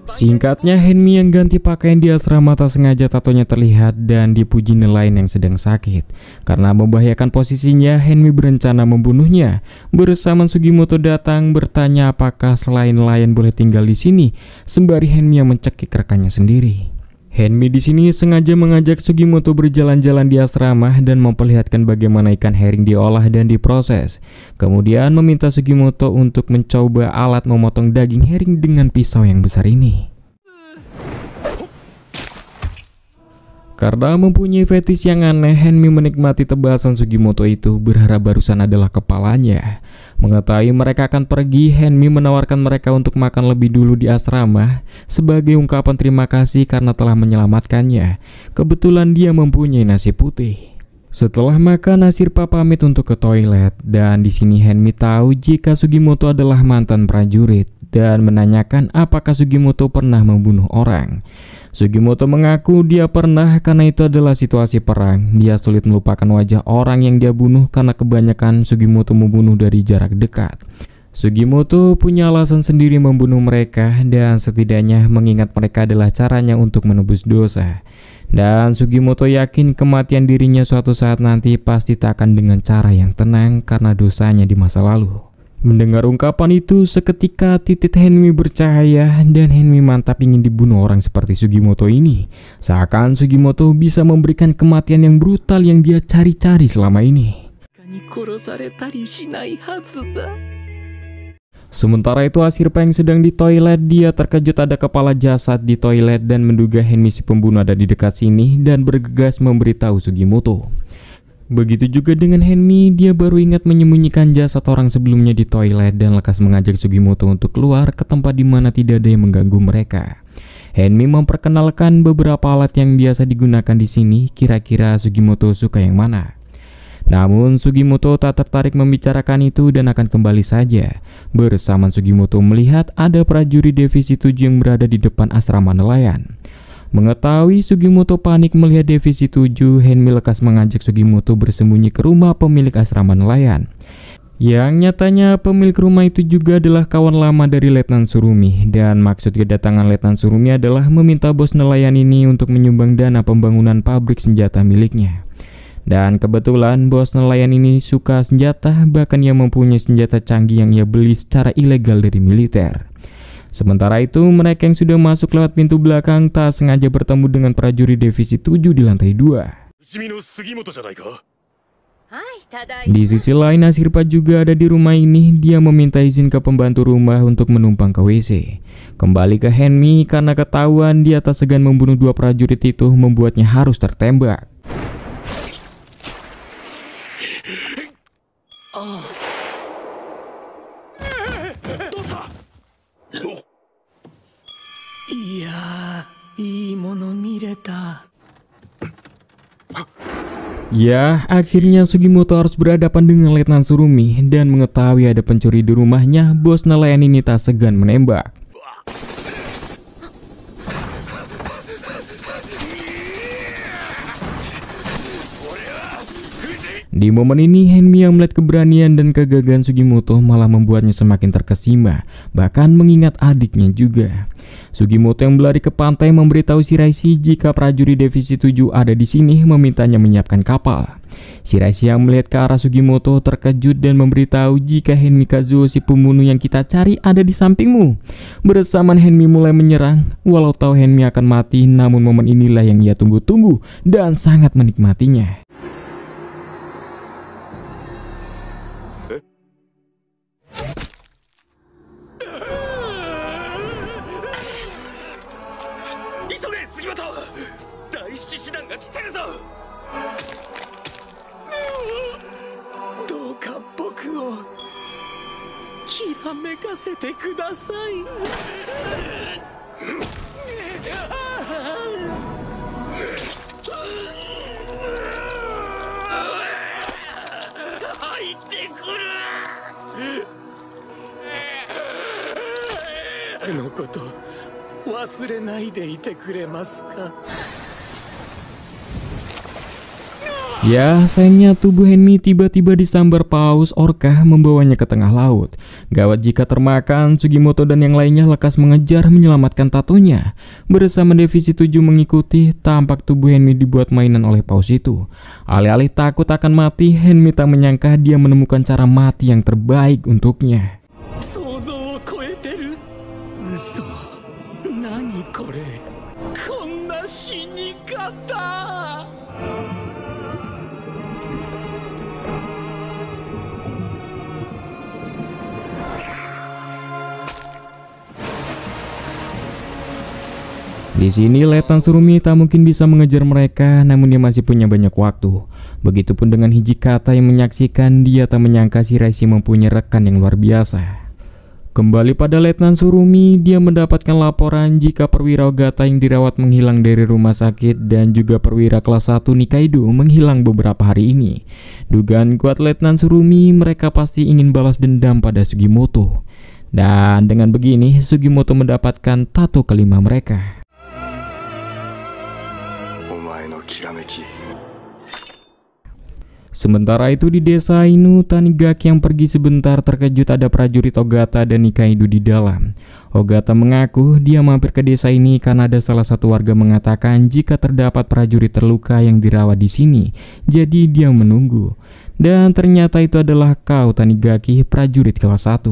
Singkatnya, Henmi yang ganti pakaian di asrama tak sengaja tatonya terlihat dan dipuji nelayan yang sedang sakit. Karena membahayakan posisinya, Henmi berencana membunuhnya. Bersama Sugimoto datang bertanya apakah selain nelayan boleh tinggal di sini, sembari Henmi yang mencekik rekannya sendiri. Henmi di sini sengaja mengajak Sugimoto berjalan-jalan di asrama dan memperlihatkan bagaimana ikan herring diolah dan diproses. Kemudian meminta Sugimoto untuk mencoba alat memotong daging herring dengan pisau yang besar ini. Karena mempunyai fetish yang aneh, Henmi menikmati tebasan Sugimoto itu, berharap barusan adalah kepalanya. Mengetahui mereka akan pergi, Henmi menawarkan mereka untuk makan lebih dulu di asrama sebagai ungkapan terima kasih karena telah menyelamatkannya. Kebetulan dia mempunyai nasi putih. Setelah makan, Asirpa pamit untuk ke toilet dan di sini Henmi tahu jika Sugimoto adalah mantan prajurit dan menanyakan apakah Sugimoto pernah membunuh orang. Sugimoto mengaku dia pernah karena itu adalah situasi perang. Dia sulit melupakan wajah orang yang dia bunuh karena kebanyakan Sugimoto membunuh dari jarak dekat. Sugimoto punya alasan sendiri membunuh mereka dan setidaknya mengingat mereka adalah caranya untuk menebus dosa. Dan Sugimoto yakin kematian dirinya suatu saat nanti pasti tak akan dengan cara yang tenang karena dosanya di masa lalu. Mendengar ungkapan itu, seketika titik Henmi bercahaya dan Henmi mantap ingin dibunuh orang seperti Sugimoto ini. Seakan Sugimoto bisa memberikan kematian yang brutal yang dia cari-cari selama ini. Sementara itu Asirpa yang sedang di toilet, dia terkejut ada kepala jasad di toilet dan menduga Henmi si pembunuh ada di dekat sini dan bergegas memberitahu Sugimoto. Begitu juga dengan Henmi, dia baru ingat menyembunyikan jasad orang sebelumnya di toilet dan lekas mengajak Sugimoto untuk keluar ke tempat di mana tidak ada yang mengganggu mereka. Henmi memperkenalkan beberapa alat yang biasa digunakan di sini, kira-kira Sugimoto suka yang mana. Namun Sugimoto tak tertarik membicarakan itu dan akan kembali saja. Bersama Sugimoto melihat ada prajurit Divisi 7 yang berada di depan asrama nelayan. Mengetahui Sugimoto panik melihat Divisi 7, Henmi lekas mengajak Sugimoto bersembunyi ke rumah pemilik asrama nelayan. Yang nyatanya pemilik rumah itu juga adalah kawan lama dari Letnan Surumi. Dan maksud kedatangan Letnan Surumi adalah meminta bos nelayan ini untuk menyumbang dana pembangunan pabrik senjata miliknya. Dan kebetulan bos nelayan ini suka senjata, bahkan ia mempunyai senjata canggih yang ia beli secara ilegal dari militer. Sementara itu, mereka yang sudah masuk lewat pintu belakang tak sengaja bertemu dengan prajurit Divisi 7 di lantai 2. Di sisi lain, Asirpa juga ada di rumah ini. Dia meminta izin ke pembantu rumah untuk menumpang ke WC. Kembali ke Henmi karena ketahuan dia tak segan membunuh dua prajurit itu membuatnya harus tertembak. Ya, akhirnya Sugimoto harus berhadapan dengan Letnan Surumi dan mengetahui ada pencuri di rumahnya, bos nelayan ini tak segan menembak. Di momen ini, Henmi yang melihat keberanian dan kegagahan Sugimoto malah membuatnya semakin terkesima, bahkan mengingat adiknya juga. Sugimoto yang berlari ke pantai memberitahu Shiraishi jika prajurit Divisi 7 ada di sini, memintanya menyiapkan kapal. Shiraishi yang melihat ke arah Sugimoto terkejut dan memberitahu jika Henmi Kazuo, si pembunuh yang kita cari, ada di sampingmu. Bersamaan Henmi mulai menyerang. Walau tahu Henmi akan mati, namun momen inilah yang ia tunggu-tunggu dan sangat menikmatinya. Ya, sayangnya tubuh Henmi tiba-tiba disambar paus orka membawanya ke tengah laut. Gawat jika termakan, Sugimoto dan yang lainnya lekas mengejar menyelamatkan tatonya. Bersama Divisi 7 mengikuti, tampak tubuh Henmi dibuat mainan oleh paus itu. Alih-alih takut akan mati, Henmi tak menyangka dia menemukan cara mati yang terbaik untuknya. Di sini Letnan Tsurumi tak mungkin bisa mengejar mereka, namun dia masih punya banyak waktu. Begitupun dengan Hijikata yang menyaksikan, dia tak menyangka Shiraishi mempunyai rekan yang luar biasa. Kembali pada Letnan Tsurumi, dia mendapatkan laporan jika perwira Ogata yang dirawat menghilang dari rumah sakit dan juga perwira kelas 1 Nikaido menghilang beberapa hari ini. Dugaan kuat Letnan Tsurumi, mereka pasti ingin balas dendam pada Sugimoto. Dan dengan begini, Sugimoto mendapatkan tato kelima mereka. Sementara itu di desa Ainu, Tanigaki yang pergi sebentar terkejut ada prajurit Ogata dan Nikaido di dalam. Ogata mengaku dia mampir ke desa ini karena ada salah satu warga mengatakan jika terdapat prajurit terluka yang dirawat di sini. Jadi dia menunggu. Dan ternyata itu adalah kau, Tanigaki, prajurit kelas 1.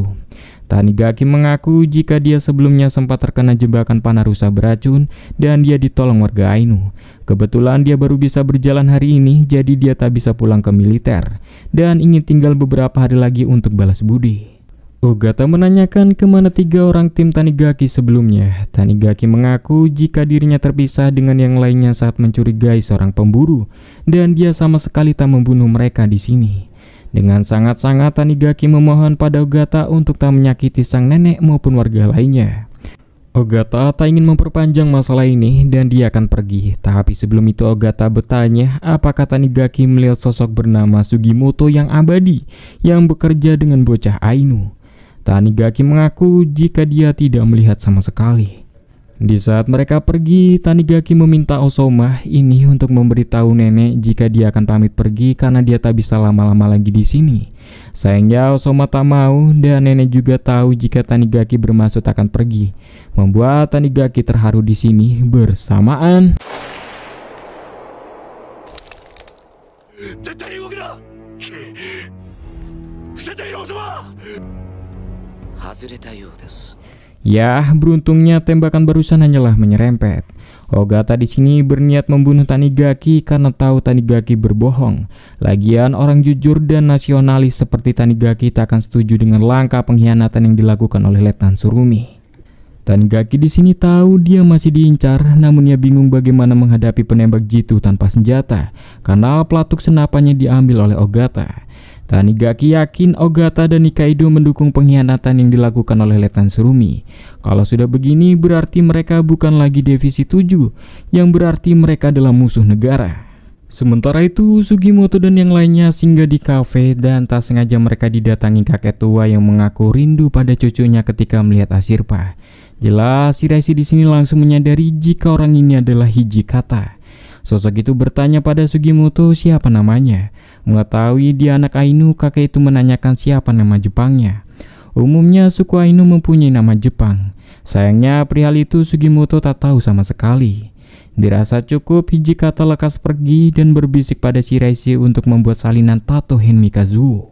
Tanigaki mengaku jika dia sebelumnya sempat terkena jebakan panah rusa beracun dan dia ditolong warga Ainu. Kebetulan dia baru bisa berjalan hari ini, jadi dia tak bisa pulang ke militer dan ingin tinggal beberapa hari lagi untuk balas budi. Ogata menanyakan kemana 3 orang tim Tanigaki sebelumnya. Tanigaki mengaku jika dirinya terpisah dengan yang lainnya saat mencurigai seorang pemburu dan dia sama sekali tak membunuh mereka di sini. Dengan sangat-sangat Tanigaki memohon pada Ogata untuk tak menyakiti sang nenek maupun warga lainnya. Ogata tak ingin memperpanjang masalah ini dan dia akan pergi. Tapi sebelum itu Ogata bertanya apakah Tanigaki melihat sosok bernama Sugimoto yang abadi yang bekerja dengan bocah Ainu. Tanigaki mengaku jika dia tidak melihat sama sekali. Di saat mereka pergi, Tanigaki meminta Osoma ini untuk memberitahu nenek jika dia akan pamit pergi karena dia tak bisa lama-lama lagi di sini. Sayangnya Osoma tak mau dan nenek juga tahu jika Tanigaki bermaksud akan pergi, membuat Tanigaki terharu di sini bersamaan. Ya, beruntungnya tembakan barusan hanyalah menyerempet. Ogata di sini berniat membunuh Tanigaki karena tahu Tanigaki berbohong. Lagian orang jujur dan nasionalis seperti Tanigaki tak akan setuju dengan langkah pengkhianatan yang dilakukan oleh Letnan Tsurumi. Tanigaki di sini tahu dia masih diincar, namun ia bingung bagaimana menghadapi penembak jitu tanpa senjata karena pelatuk senapannya diambil oleh Ogata. Tanigaki yakin Ogata dan Nikaido mendukung pengkhianatan yang dilakukan oleh Letnan Tsurumi. Kalau sudah begini berarti mereka bukan lagi Divisi 7, yang berarti mereka adalah musuh negara. Sementara itu Sugimoto dan yang lainnya singgah di kafe dan tak sengaja mereka didatangi kakek tua yang mengaku rindu pada cucunya ketika melihat Ashirpa. Jelas Shiraishi di sini langsung menyadari jika orang ini adalah Hijikata. Sosok itu bertanya pada Sugimoto siapa namanya. Mengetahui dia anak Ainu, kakek itu menanyakan siapa nama Jepangnya. Umumnya suku Ainu mempunyai nama Jepang. Sayangnya perihal itu Sugimoto tak tahu sama sekali. Dirasa cukup, Hijikata lekas pergi dan berbisik pada Shiraishi untuk membuat salinan tato Henmikazuo.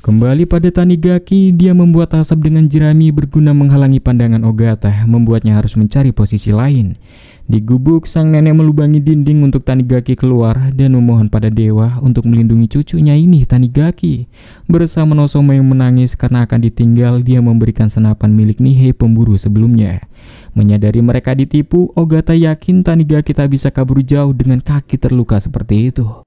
Kembali pada Tanigaki, dia membuat asap dengan jerami berguna menghalangi pandangan Ogata, membuatnya harus mencari posisi lain. Di gubuk, sang nenek melubangi dinding untuk Tanigaki keluar dan memohon pada dewa untuk melindungi cucunya ini, Tanigaki. Bersama Nozomu yang menangis karena akan ditinggal, dia memberikan senapan milik Nihei pemburu sebelumnya. Menyadari mereka ditipu, Ogata yakin Tanigaki tak bisa kabur jauh dengan kaki terluka seperti itu.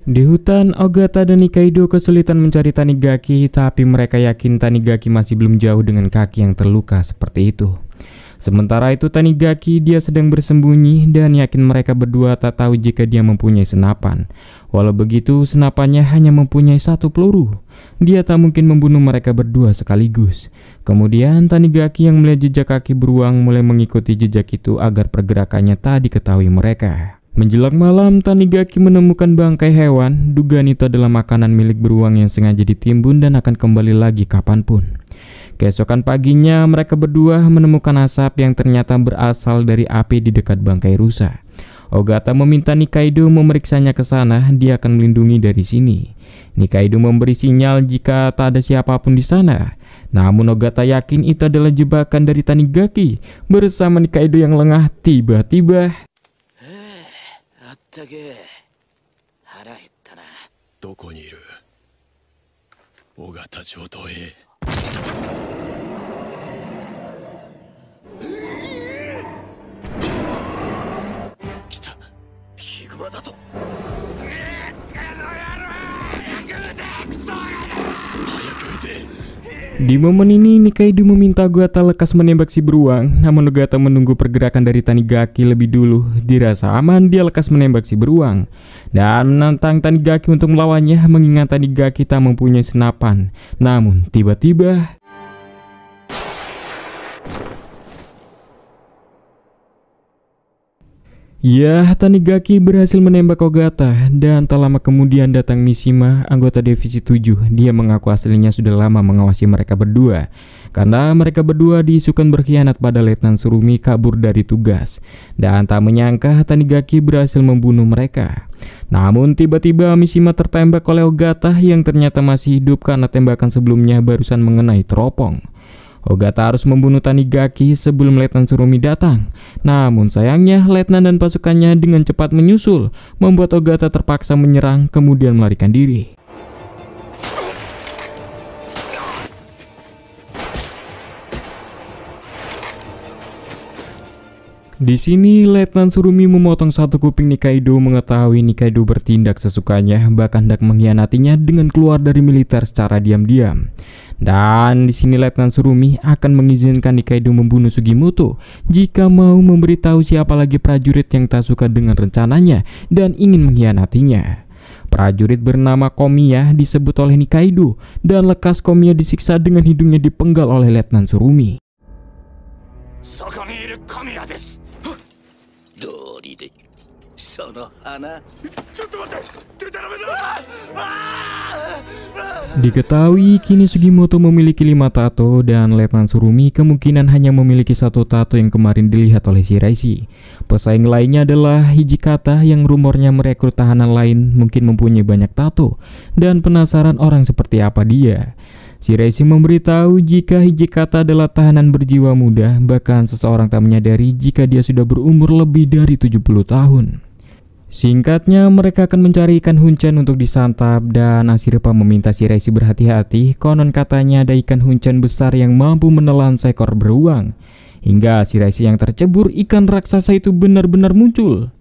Di hutan, Ogata dan Nikaido kesulitan mencari Tanigaki, tapi mereka yakin Tanigaki masih belum jauh dengan kaki yang terluka seperti itu. Sementara itu Tanigaki dia sedang bersembunyi dan yakin mereka berdua tak tahu jika dia mempunyai senapan. Walau begitu, senapannya hanya mempunyai 1 peluru. Dia tak mungkin membunuh mereka berdua sekaligus. Kemudian Tanigaki yang melihat jejak kaki beruang mulai mengikuti jejak itu agar pergerakannya tak diketahui mereka. Menjelang malam, Tanigaki menemukan bangkai hewan. Dugaan itu adalah makanan milik beruang yang sengaja ditimbun dan akan kembali lagi kapanpun. Keesokan paginya, mereka berdua menemukan asap yang ternyata berasal dari api di dekat bangkai rusa. Ogata meminta Nikaido memeriksanya ke sana, dia akan melindungi dari sini. Nikaido memberi sinyal jika tak ada siapapun di sana. Namun Ogata yakin itu adalah jebakan dari Tanigaki. Bersama Nikaido yang lengah, tiba-tiba di momen ini Nikaido meminta Ogata lekas menembak si beruang. Namun Ogata menunggu pergerakan dari Tanigaki lebih dulu. Dirasa aman, dia lekas menembak si beruang dan menantang Tanigaki untuk melawannya, mengingat Tanigaki tak mempunyai senapan. Namun tiba-tiba ya, Tanigaki berhasil menembak Ogata dan tak lama kemudian datang Mishima, anggota Divisi 7. Dia mengaku aslinya sudah lama mengawasi mereka berdua karena mereka berdua diisukan berkhianat pada Letnan Tsurumi kabur dari tugas, dan tak menyangka Tanigaki berhasil membunuh mereka. Namun tiba-tiba Mishima tertembak oleh Ogata yang ternyata masih hidup karena tembakan sebelumnya barusan mengenai teropong. Ogata harus membunuh Tanigaki sebelum Letnan Tsurumi datang. Namun sayangnya Letnan dan pasukannya dengan cepat menyusul, membuat Ogata terpaksa menyerang kemudian melarikan diri. Di sini Letnan Tsurumi memotong 1 kuping Nikaido. Mengetahui Nikaido bertindak sesukanya, bahkan hendak mengkhianatinya dengan keluar dari militer secara diam-diam. Dan di sini Letnan Tsurumi akan mengizinkan Nikaido membunuh Sugimoto jika mau memberitahu siapa lagi prajurit yang tak suka dengan rencananya dan ingin mengkhianatinya. Prajurit bernama Komiya disebut oleh Nikaido, dan lekas Komiya disiksa dengan hidungnya dipenggal oleh Letnan Tsurumi. Diketahui kini Sugimoto memiliki 5 tato dan Letnan Tsurumi kemungkinan hanya memiliki 1 tato yang kemarin dilihat oleh Shiraishi. Pesaing lainnya adalah Hijikata yang rumornya merekrut tahanan lain mungkin mempunyai banyak tato, dan penasaran orang seperti apa dia. Shiraishi memberitahu jika Hijikata adalah tahanan berjiwa muda, bahkan seseorang tak menyadari jika dia sudah berumur lebih dari 70 tahun. Singkatnya, mereka akan mencari ikan hunchan untuk disantap, dan Ashirapa meminta Shiraishi berhati-hati. Konon katanya ada ikan hunchan besar yang mampu menelan seekor beruang. Hingga Shiraishi yang tercebur, ikan raksasa itu benar-benar muncul.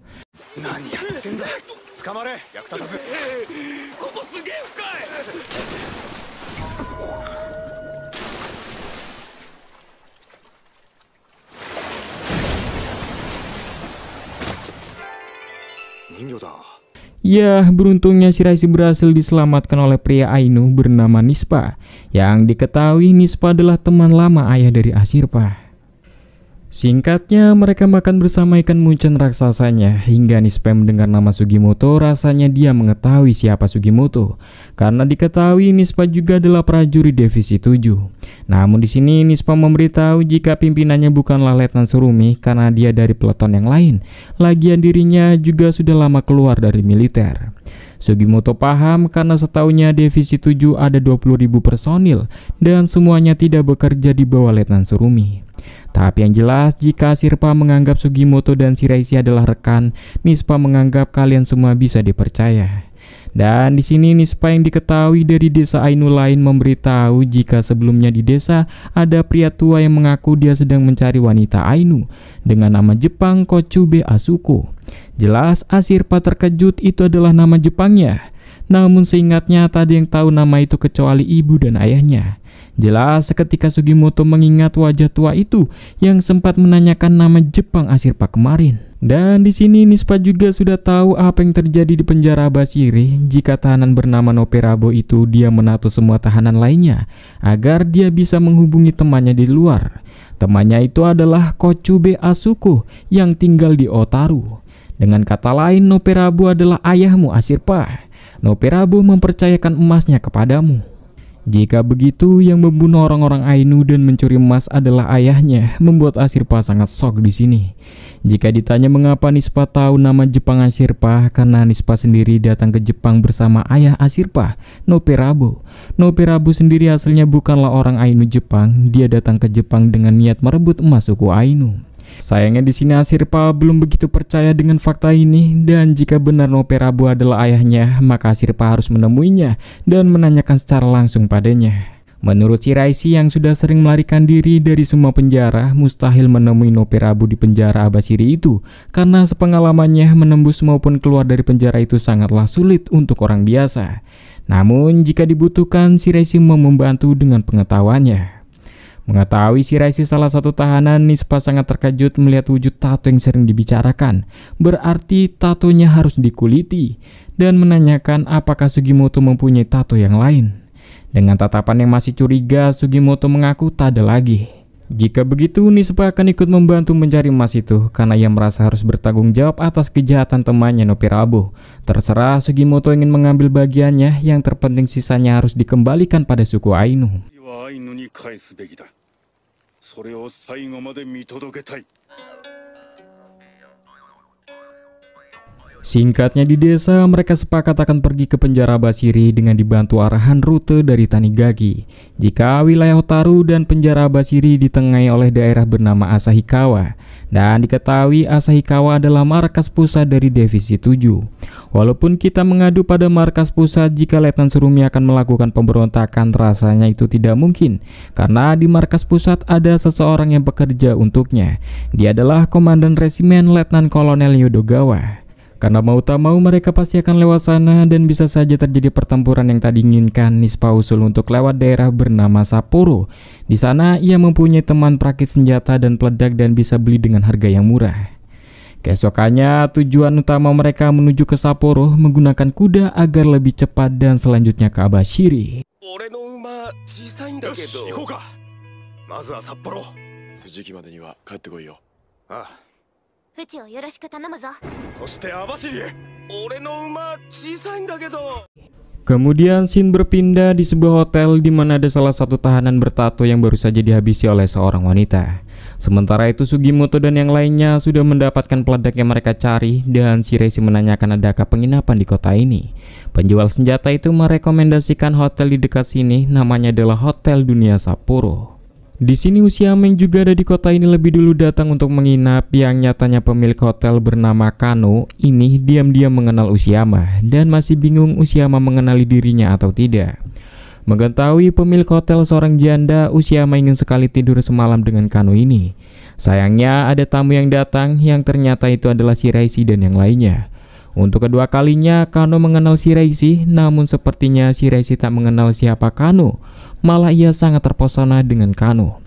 Ya, beruntungnya Shiraishi berhasil diselamatkan oleh pria Ainu bernama Nispa. Yang diketahui Nispa adalah teman lama ayah dari Ashirpa. Singkatnya, mereka makan bersama ikan munchen raksasanya hingga Nispa mendengar nama Sugimoto. Rasanya dia mengetahui siapa Sugimoto karena diketahui Nispa juga adalah prajurit divisi 7. Namun di sini Nispa memberitahu jika pimpinannya bukanlah Letnan Tsurumi karena dia dari peleton yang lain. Lagian dirinya juga sudah lama keluar dari militer. Sugimoto paham karena setahunya divisi 7 ada 20.000 personil dan semuanya tidak bekerja di bawah Letnan Tsurumi. Tapi yang jelas, jika Ashirpa menganggap Sugimoto dan Shiraishi adalah rekan, Nispa menganggap kalian semua bisa dipercaya. Dan di sini Nispa yang diketahui dari desa Ainu lain memberitahu jika sebelumnya di desa ada pria tua yang mengaku dia sedang mencari wanita Ainu dengan nama Jepang Kochube Asuko. Jelas Ashirpa terkejut itu adalah nama Jepangnya. Namun seingatnya tak ada yang tahu nama itu kecuali ibu dan ayahnya. Jelas seketika Sugimoto mengingat wajah tua itu yang sempat menanyakan nama Jepang Ashirpa kemarin. Dan di sini Nispa juga sudah tahu apa yang terjadi di penjara Abashiri jika tahanan bernama Noperabo itu dia menato semua tahanan lainnya agar dia bisa menghubungi temannya di luar. Temannya itu adalah Kochube Asuko yang tinggal di Otaru. Dengan kata lain, Noperabo adalah ayahmu Ashirpa. Noperabo mempercayakan emasnya kepadamu. Jika begitu, yang membunuh orang-orang Ainu dan mencuri emas adalah ayahnya, membuat Ashirpa sangat shock di sini. Jika ditanya mengapa Nispa tahu nama Jepang Ashirpa, karena Nispa sendiri datang ke Jepang bersama ayah Ashirpa, Noperabo. Noperabo sendiri hasilnya bukanlah orang Ainu Jepang, dia datang ke Jepang dengan niat merebut emas suku Ainu. Sayangnya di sini Ashirpa belum begitu percaya dengan fakta ini, dan jika benar Noperabo adalah ayahnya, maka Ashirpa harus menemuinya dan menanyakan secara langsung padanya. Menurut Shiraishi yang sudah sering melarikan diri dari semua penjara, mustahil menemui Noperabo di penjara Abashiri itu karena sepengalamannya menembus maupun keluar dari penjara itu sangatlah sulit untuk orang biasa. Namun jika dibutuhkan, Shiraishi mau membantu dengan pengetahuannya. Mengetahui Shiraishi salah satu tahanan, Nispa sangat terkejut melihat wujud tato yang sering dibicarakan. Berarti tatonya harus dikuliti dan menanyakan apakah Sugimoto mempunyai tato yang lain. Dengan tatapan yang masih curiga, Sugimoto mengaku tak ada lagi. Jika begitu, Nispa akan ikut membantu mencari emas itu karena ia merasa harus bertanggung jawab atas kejahatan temannya Noperabo. Terserah Sugimoto ingin mengambil bagiannya, yang terpenting sisanya harus dikembalikan pada suku Ainu. Singkatnya di desa, mereka sepakat akan pergi ke penjara Abashiri dengan dibantu arahan rute dari Tanigaki. Jika wilayah Otaru dan penjara Abashiri ditengahi oleh daerah bernama Asahikawa. Dan diketahui Asahikawa adalah markas pusat dari divisi 7. Walaupun kita mengadu pada markas pusat jika Letnan Tsurumi akan melakukan pemberontakan, rasanya itu tidak mungkin. Karena di markas pusat ada seseorang yang bekerja untuknya. Dia adalah Komandan Resimen Letnan Kolonel Yodogawa. Karena mau tak mau mereka pasti akan lewat sana dan bisa saja terjadi pertempuran yang tak diinginkan. Nispa usul untuk lewat daerah bernama Sapporo. Di sana ia mempunyai teman perakit senjata dan peledak dan bisa beli dengan harga yang murah. Keesokannya tujuan utama mereka menuju ke Sapporo menggunakan kuda agar lebih cepat dan selanjutnya ke Abashiri. Kemudian scene berpindah di sebuah hotel di mana ada salah satu tahanan bertato yang baru saja dihabisi oleh seorang wanita. Sementara itu Sugimoto dan yang lainnya sudah mendapatkan peledak yang mereka cari dan Shiraishi menanyakan adakah penginapan di kota ini. Penjual senjata itu merekomendasikan hotel di dekat sini, namanya adalah Hotel Dunia Sapporo. Di sini Ushiama yang juga ada di kota ini lebih dulu datang untuk menginap, yang nyatanya pemilik hotel bernama Kano ini diam-diam mengenal Ushiama dan masih bingung Ushiama mengenali dirinya atau tidak. Mengetahui pemilik hotel seorang janda, Ushiama ingin sekali tidur semalam dengan Kano ini. Sayangnya ada tamu yang datang yang ternyata itu adalah Shiraishi dan yang lainnya. Untuk kedua kalinya Kano mengenal Shiraishi, namun sepertinya Shiraishi tak mengenal siapa Kano. Malah ia sangat terpesona dengan Kano.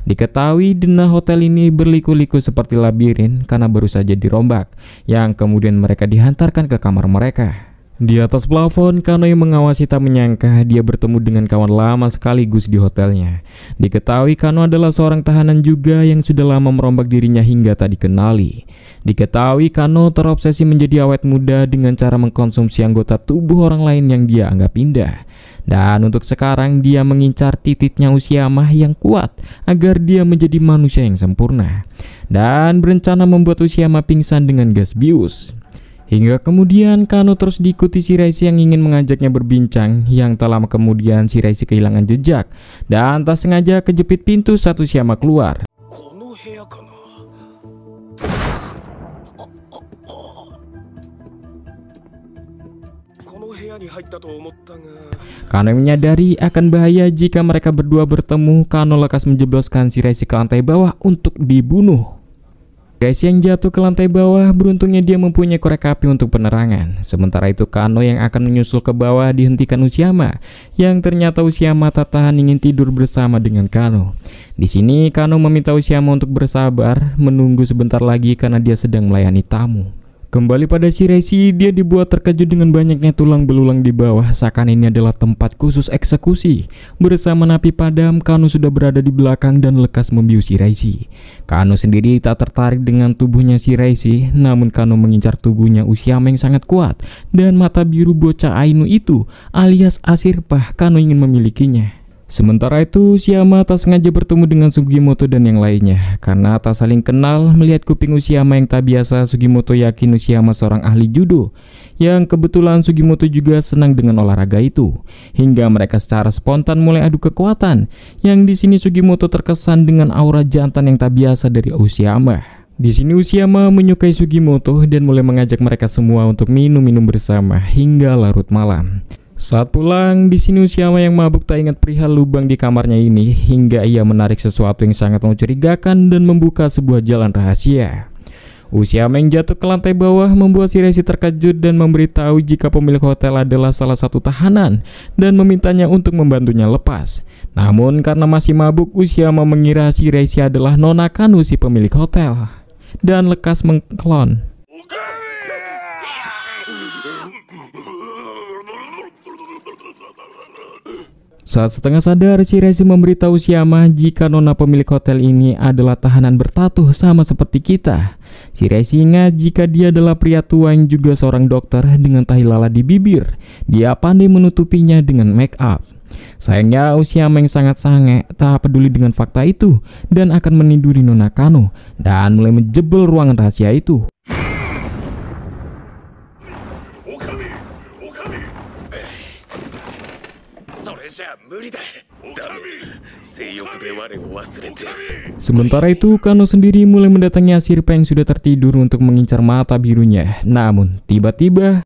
Diketahui denah hotel ini berliku-liku seperti labirin karena baru saja dirombak, yang kemudian mereka dihantarkan ke kamar mereka. Di atas plafon, Kano yang mengawasi tak menyangka dia bertemu dengan kawan lama sekaligus di hotelnya. Diketahui Kano adalah seorang tahanan juga yang sudah lama merombak dirinya hingga tak dikenali. Diketahui Kano terobsesi menjadi awet muda dengan cara mengkonsumsi anggota tubuh orang lain yang dia anggap indah. Dan untuk sekarang dia mengincar titiknya Ushiama yang kuat agar dia menjadi manusia yang sempurna. Dan berencana membuat Ushiama pingsan dengan gas bius. Hingga kemudian Kano terus diikuti Shiraishi yang ingin mengajaknya berbincang, yang tak lama kemudian Shiraishi kehilangan jejak dan tak sengaja kejepit pintu saat Ushiama keluar. Kano menyadari akan bahaya jika mereka berdua bertemu. Kano lekas menjebloskan Shiraishi ke lantai bawah untuk dibunuh. Shiraishi yang jatuh ke lantai bawah, beruntungnya dia mempunyai korek api untuk penerangan. Sementara itu Kano yang akan menyusul ke bawah dihentikan Ushiama, yang ternyata Ushiama tak tahan ingin tidur bersama dengan Kano. Di sini Kano meminta Ushiama untuk bersabar, menunggu sebentar lagi karena dia sedang melayani tamu. Kembali pada Shiraishi, dia dibuat terkejut dengan banyaknya tulang belulang di bawah, seakan ini adalah tempat khusus eksekusi. Bersama napi padam, Kano sudah berada di belakang dan lekas membius Shiraishi. Kano sendiri tak tertarik dengan tubuhnya Shiraishi, namun Kano mengincar tubuhnya Ushiama yang sangat kuat, dan mata biru bocah Ainu itu alias Asirpa, Kano ingin memilikinya. Sementara itu, Ushiama tak sengaja bertemu dengan Sugimoto dan yang lainnya. Karena tak saling kenal, melihat kuping Ushiama yang tak biasa, Sugimoto yakin Ushiama seorang ahli judo. Yang kebetulan Sugimoto juga senang dengan olahraga itu. Hingga mereka secara spontan mulai adu kekuatan. Yang di sini Sugimoto terkesan dengan aura jantan yang tak biasa dari Ushiama. Di sini Ushiama menyukai Sugimoto dan mulai mengajak mereka semua untuk minum-minum bersama hingga larut malam. Saat pulang, di sini Ushiama yang mabuk tak ingat perihal lubang di kamarnya ini, hingga ia menarik sesuatu yang sangat mencurigakan dan membuka sebuah jalan rahasia. Ushiama yang jatuh ke lantai bawah membuat Shiraishi terkejut dan memberitahu jika pemilik hotel adalah salah satu tahanan dan memintanya untuk membantunya lepas. Namun karena masih mabuk, Ushiama mengira Shiraishi adalah Nona Kano si pemilik hotel dan lekas mengklon. Saat setengah sadar, Shiraishi memberitahu Ushiama jika Nona pemilik hotel ini adalah tahanan bertatuh sama seperti kita. Shiraishi ingat jika dia adalah pria tua yang juga seorang dokter dengan tahi lalat di bibir. Dia pandai menutupinya dengan make up. Sayangnya Ushiama yang sangat sange tak peduli dengan fakta itu dan akan meniduri Nona Kano dan mulai menjebol ruangan rahasia itu. Sementara itu, Kano sendiri mulai mendatangi Asirpa yang sudah tertidur untuk mengincar mata birunya. Namun, tiba-tiba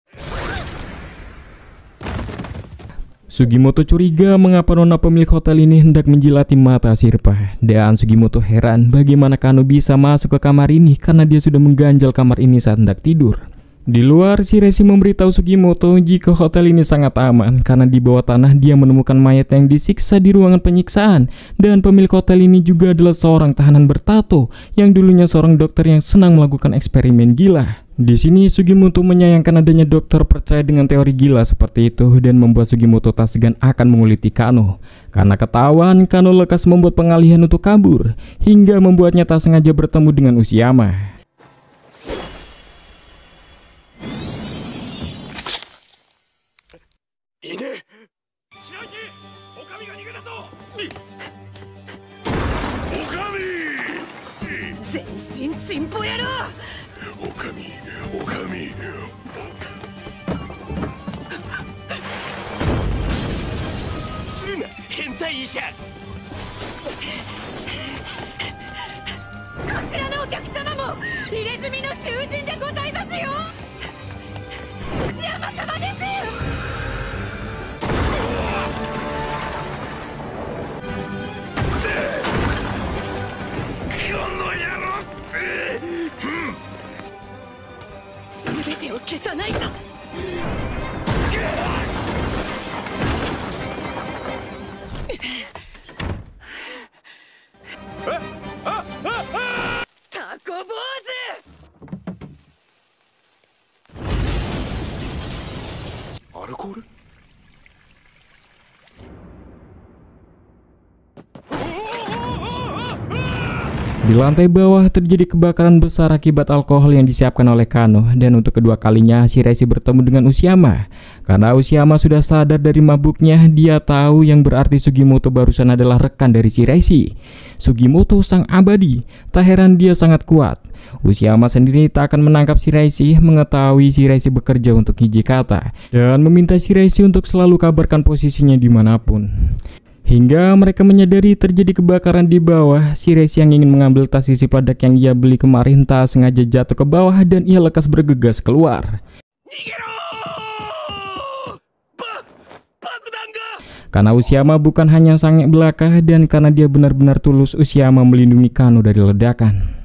Sugimoto curiga mengapa Nona pemilik hotel ini hendak menjilati mata Asirpa. Dan Sugimoto heran bagaimana Kano bisa masuk ke kamar ini karena dia sudah mengganjal kamar ini saat hendak tidur. Di luar, Shiraishi memberitahu Sugimoto jika hotel ini sangat aman karena di bawah tanah dia menemukan mayat yang disiksa di ruangan penyiksaan, dan pemilik hotel ini juga adalah seorang tahanan bertato yang dulunya seorang dokter yang senang melakukan eksperimen gila. Di sini Sugimoto menyayangkan adanya dokter percaya dengan teori gila seperti itu dan membuat Sugimoto tak segan akan menguliti Kano. Karena ketahuan, Kano lekas membuat pengalihan untuk kabur hingga membuatnya tak sengaja bertemu dengan Ushiama. ルコール。 Di lantai bawah terjadi kebakaran besar akibat alkohol yang disiapkan oleh Kano, dan untuk kedua kalinya Shiraishi bertemu dengan Usuyama. Karena Usuyama sudah sadar dari mabuknya, dia tahu yang berarti Sugimoto barusan adalah rekan dari Shiraishi. Sugimoto sang abadi, tak heran dia sangat kuat. Usuyama sendiri tak akan menangkap Shiraishi, mengetahui Shiraishi bekerja untuk Hijikata dan meminta Shiraishi untuk selalu kabarkan posisinya dimanapun. Hingga mereka menyadari terjadi kebakaran di bawah. Shiraishi yang ingin mengambil tas isi peledak yang ia beli kemarin tak sengaja jatuh ke bawah dan ia lekas bergegas keluar. Karena Usuyama bukan hanya sange belaka, dan karena dia benar-benar tulus, Usuyama melindungi Kano dari ledakan.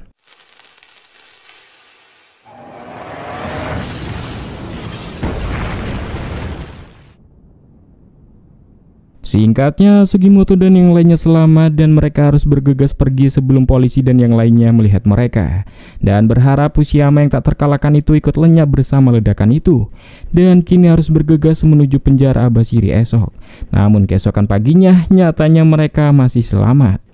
Singkatnya, Sugimoto dan yang lainnya selamat dan mereka harus bergegas pergi sebelum polisi dan yang lainnya melihat mereka. Dan berharap Usuyama yang tak terkalahkan itu ikut lenyap bersama ledakan itu. Dan kini harus bergegas menuju penjara Abashiri esok. Namun keesokan paginya, nyatanya mereka masih selamat.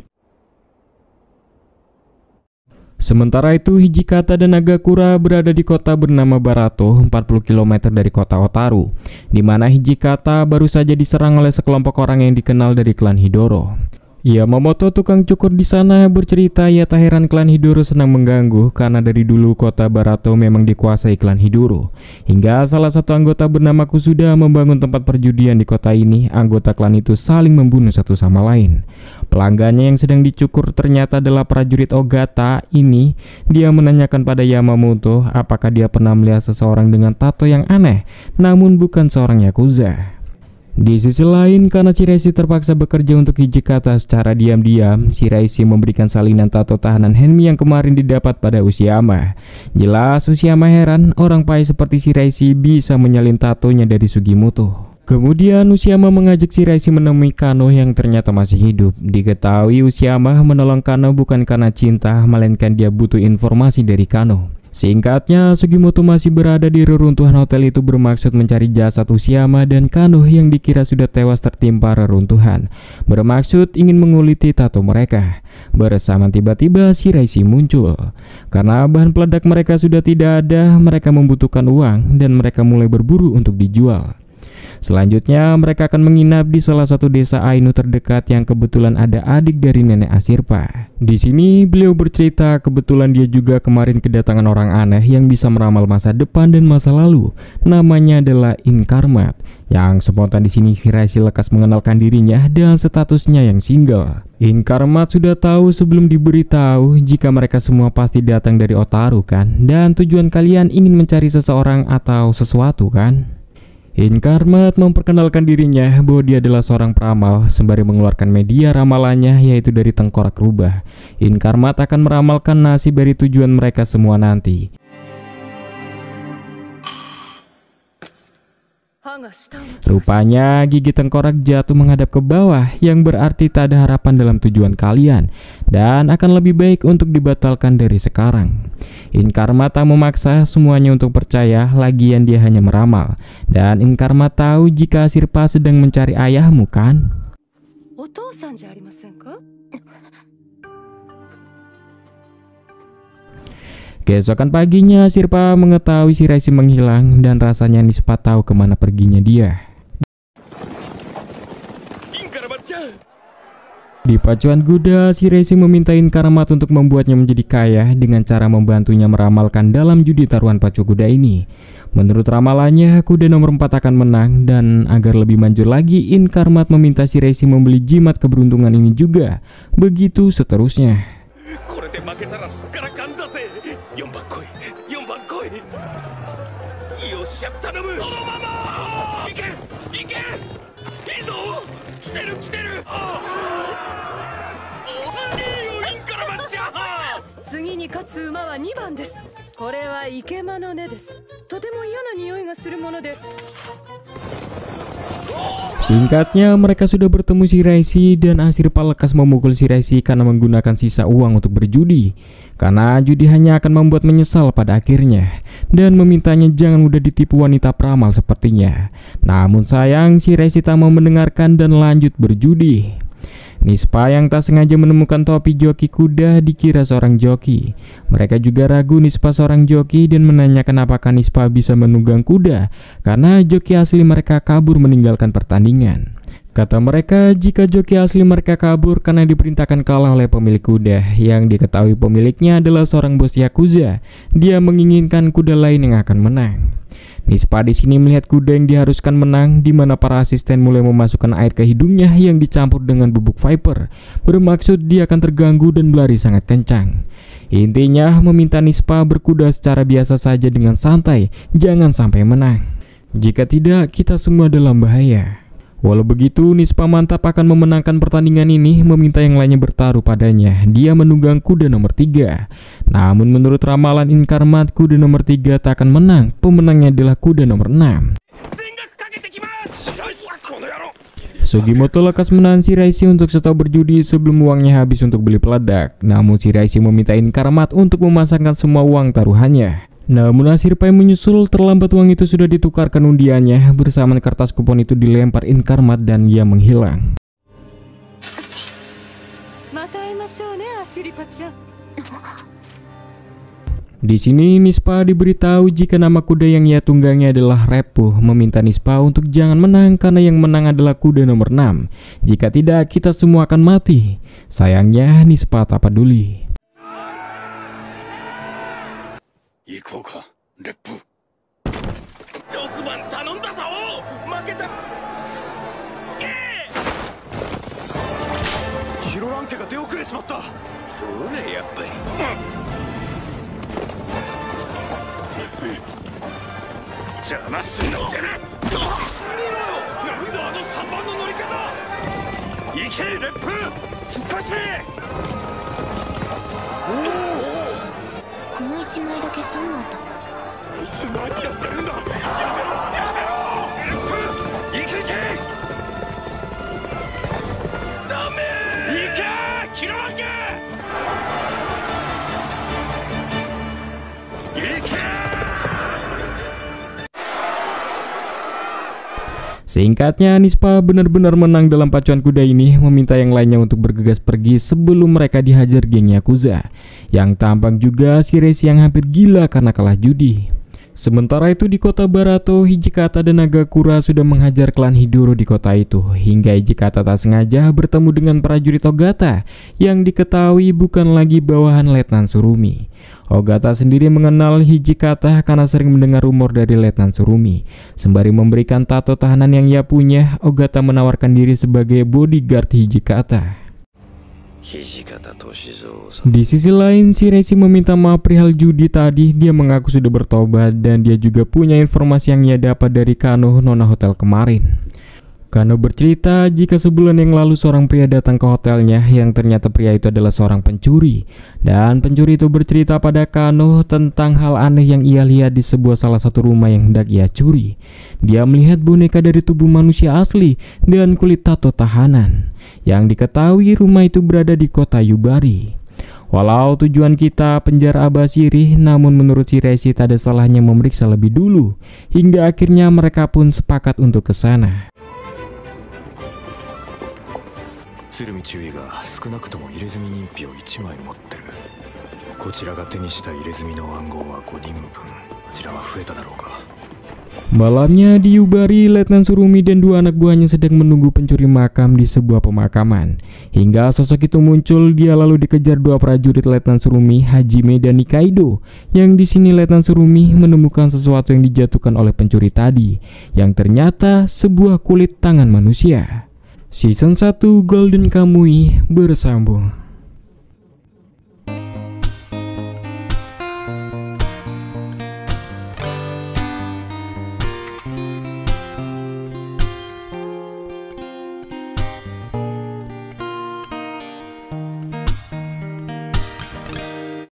Sementara itu, Hijikata dan Nagakura berada di kota bernama Barato, 40 km dari kota Otaru, di mana Hijikata baru saja diserang oleh sekelompok orang yang dikenal dari klan Hidoro. Yamamoto, tukang cukur di sana, bercerita ya tak heran klan Hidoro senang mengganggu karena dari dulu kota Barato memang dikuasai klan Hidoro. Hingga salah satu anggota bernama Kusuda membangun tempat perjudian di kota ini, anggota klan itu saling membunuh satu sama lain. Pelanggannya yang sedang dicukur ternyata adalah prajurit Ogata ini. Dia menanyakan pada Yamamoto apakah dia pernah melihat seseorang dengan tato yang aneh, namun bukan seorang Yakuza. Di sisi lain, karena Shiraishi terpaksa bekerja untuk Hijikata secara diam-diam, Shiraishi memberikan salinan tato tahanan Henmi yang kemarin didapat pada Usuyama. Jelas Usuyama heran orang pai seperti Shiraishi bisa menyalin tatonya dari Sugimoto. Kemudian Usuyama mengajak Shiraishi menemui Kano yang ternyata masih hidup. Diketahui Usuyama menolong Kano bukan karena cinta, melainkan dia butuh informasi dari Kano. Singkatnya, Sugimoto masih berada di reruntuhan hotel itu bermaksud mencari jasad Usuyama dan Kano yang dikira sudah tewas tertimpa reruntuhan. Bermaksud ingin menguliti tato mereka. Bersamaan tiba-tiba Shiraishi muncul. Karena bahan peledak mereka sudah tidak ada, mereka membutuhkan uang dan mereka mulai berburu untuk dijual. Selanjutnya, mereka akan menginap di salah satu desa Ainu terdekat yang kebetulan ada adik dari nenek Ashirpa. Di sini, beliau bercerita kebetulan dia juga kemarin kedatangan orang aneh yang bisa meramal masa depan dan masa lalu. Namanya adalah Inkarmat. Yang spontan di sini Shiraishi lekas mengenalkan dirinya dan statusnya yang single. Inkarmat sudah tahu sebelum diberitahu jika mereka semua pasti datang dari Otaru kan, dan tujuan kalian ingin mencari seseorang atau sesuatu kan? Inkarmat memperkenalkan dirinya bahwa dia adalah seorang peramal sembari mengeluarkan media ramalannya yaitu dari tengkorak rubah. Inkarmat akan meramalkan nasib dari tujuan mereka semua nanti. Rupanya gigi tengkorak jatuh menghadap ke bawah yang berarti tak ada harapan dalam tujuan kalian dan akan lebih baik untuk dibatalkan dari sekarang. Inkarmat tak memaksa semuanya untuk percaya, lagian dia hanya meramal. Dan Inkarmat tahu jika Ashirpa sedang mencari ayahmu kan? Keesokan paginya, Ashirpa mengetahui Shiraishi menghilang dan rasanya Nispa tahu kemana perginya dia. Di pacuan kuda, Shiraishi meminta Inkarmat untuk membuatnya menjadi kaya dengan cara membantunya meramalkan dalam judi taruhan pacu kuda ini. Menurut ramalannya, kuda nomor 4 akan menang dan agar lebih manjur lagi, Inkarmat meminta Shiraishi membeli jimat keberuntungan ini juga. Begitu seterusnya. Singkatnya, mereka sudah bertemu Shiraishi dan Ashirpa lekas memukul Shiraishi karena menggunakan sisa uang untuk berjudi. karena judi hanya akan membuat menyesal pada akhirnya, dan memintanya jangan mudah ditipu wanita peramal sepertinya. Namun sayang, Shiraishi tak mau mendengarkan dan lanjut berjudi. Nispa yang tak sengaja menemukan topi joki kuda dikira seorang joki. Mereka juga ragu Nispa seorang joki dan menanyakan apakah Nispa bisa menunggang kuda karena joki asli mereka kabur meninggalkan pertandingan. Kata mereka jika joki asli mereka kabur karena diperintahkan kalah oleh pemilik kuda yang diketahui pemiliknya adalah seorang bos Yakuza. Dia menginginkan kuda lain yang akan menang. Nispa di sini melihat kuda yang diharuskan menang, di mana para asisten mulai memasukkan air ke hidungnya yang dicampur dengan bubuk Viper, bermaksud dia akan terganggu dan berlari sangat kencang. Intinya meminta Nispa berkuda secara biasa saja dengan santai, jangan sampai menang. Jika tidak, kita semua dalam bahaya. Walau begitu, Nispa mantap akan memenangkan pertandingan ini, meminta yang lainnya bertaruh padanya. Dia menunggang kuda nomor 3. Namun menurut ramalan Inkarmat, kuda nomor 3 tak akan menang. Pemenangnya adalah kuda nomor 6. Sugimoto lekas menahan Shiraishi untuk stop berjudi sebelum uangnya habis untuk beli peledak. Namun Shiraishi meminta Inkarmat untuk memasangkan semua uang taruhannya. Namun hasil pay menyusul, terlambat uang itu sudah ditukarkan undiannya. Bersamaan kertas kupon itu dilempar Inkarmat dan ia menghilang. Di sini Nispa diberitahu jika nama kuda yang ia tunggangi adalah Repuh, meminta Nispa untuk jangan menang karena yang menang adalah kuda nomor 6. Jika tidak, kita semua akan mati. Sayangnya Nispa tak peduli. 行こうか、レップ。6番頼んだぞ。負けた。ヒロラン家が出遅れちまった。そうね、やっぱり。邪魔すんのじゃな。見ろよ。なんだあの3番の乗り方。行けレップ。突っ走れ。この1枚だけ3なんだ。あいつ何やってるんだ。やめろやめろ。レップ。行け行け。ダメ。行け。ヒロラン家。行け。Singkatnya, Nispa benar-benar menang dalam pacuan kuda ini, meminta yang lainnya untuk bergegas pergi sebelum mereka dihajar geng Yakuza. Yang tampak juga Shiraishi yang hampir gila karena kalah judi. Sementara itu di kota Barato, Hijikata dan Nagakura sudah menghajar klan Hidoro di kota itu, hingga Hijikata tak sengaja bertemu dengan prajurit Ogata yang diketahui bukan lagi bawahan Letnan Tsurumi. Ogata sendiri mengenal Hijikata karena sering mendengar rumor dari Letnan Tsurumi. Sembari memberikan tato tahanan yang ia punya, Ogata menawarkan diri sebagai bodyguard Hijikata. Di sisi lain, Shiraishi meminta maaf perihal judi tadi. Dia mengaku sudah bertobat dan dia juga punya informasi yang ia dapat dari Kano, nona hotel kemarin. Kano bercerita jika sebulan yang lalu seorang pria datang ke hotelnya yang ternyata pria itu adalah seorang pencuri. Dan pencuri itu bercerita pada Kano tentang hal aneh yang ia lihat di sebuah salah satu rumah yang hendak ia curi. Dia melihat boneka dari tubuh manusia asli dan kulit tato tahanan. Yang diketahui rumah itu berada di kota Yubari. Walau tujuan kita penjara Abashiri, namun menurut Shiraishi tak ada salahnya memeriksa lebih dulu. Hingga akhirnya mereka pun sepakat untuk ke sana. 鶴見中尉が少なくとも入れ墨認否を1枚持ってる。こちらが手にした入れ墨の暗号は5人分。こちらは増えただろうか。 Malamnya di Yubari, Letnan Tsurumi dan dua anak buahnya sedang menunggu pencuri makam di sebuah pemakaman. Hingga sosok itu muncul, dia lalu dikejar dua prajurit Letnan Tsurumi, Hajime dan Nikaido. Yang di sini Letnan Tsurumi menemukan sesuatu yang dijatuhkan oleh pencuri tadi, yang ternyata sebuah kulit tangan manusia. Season 1 Golden Kamuy bersambung.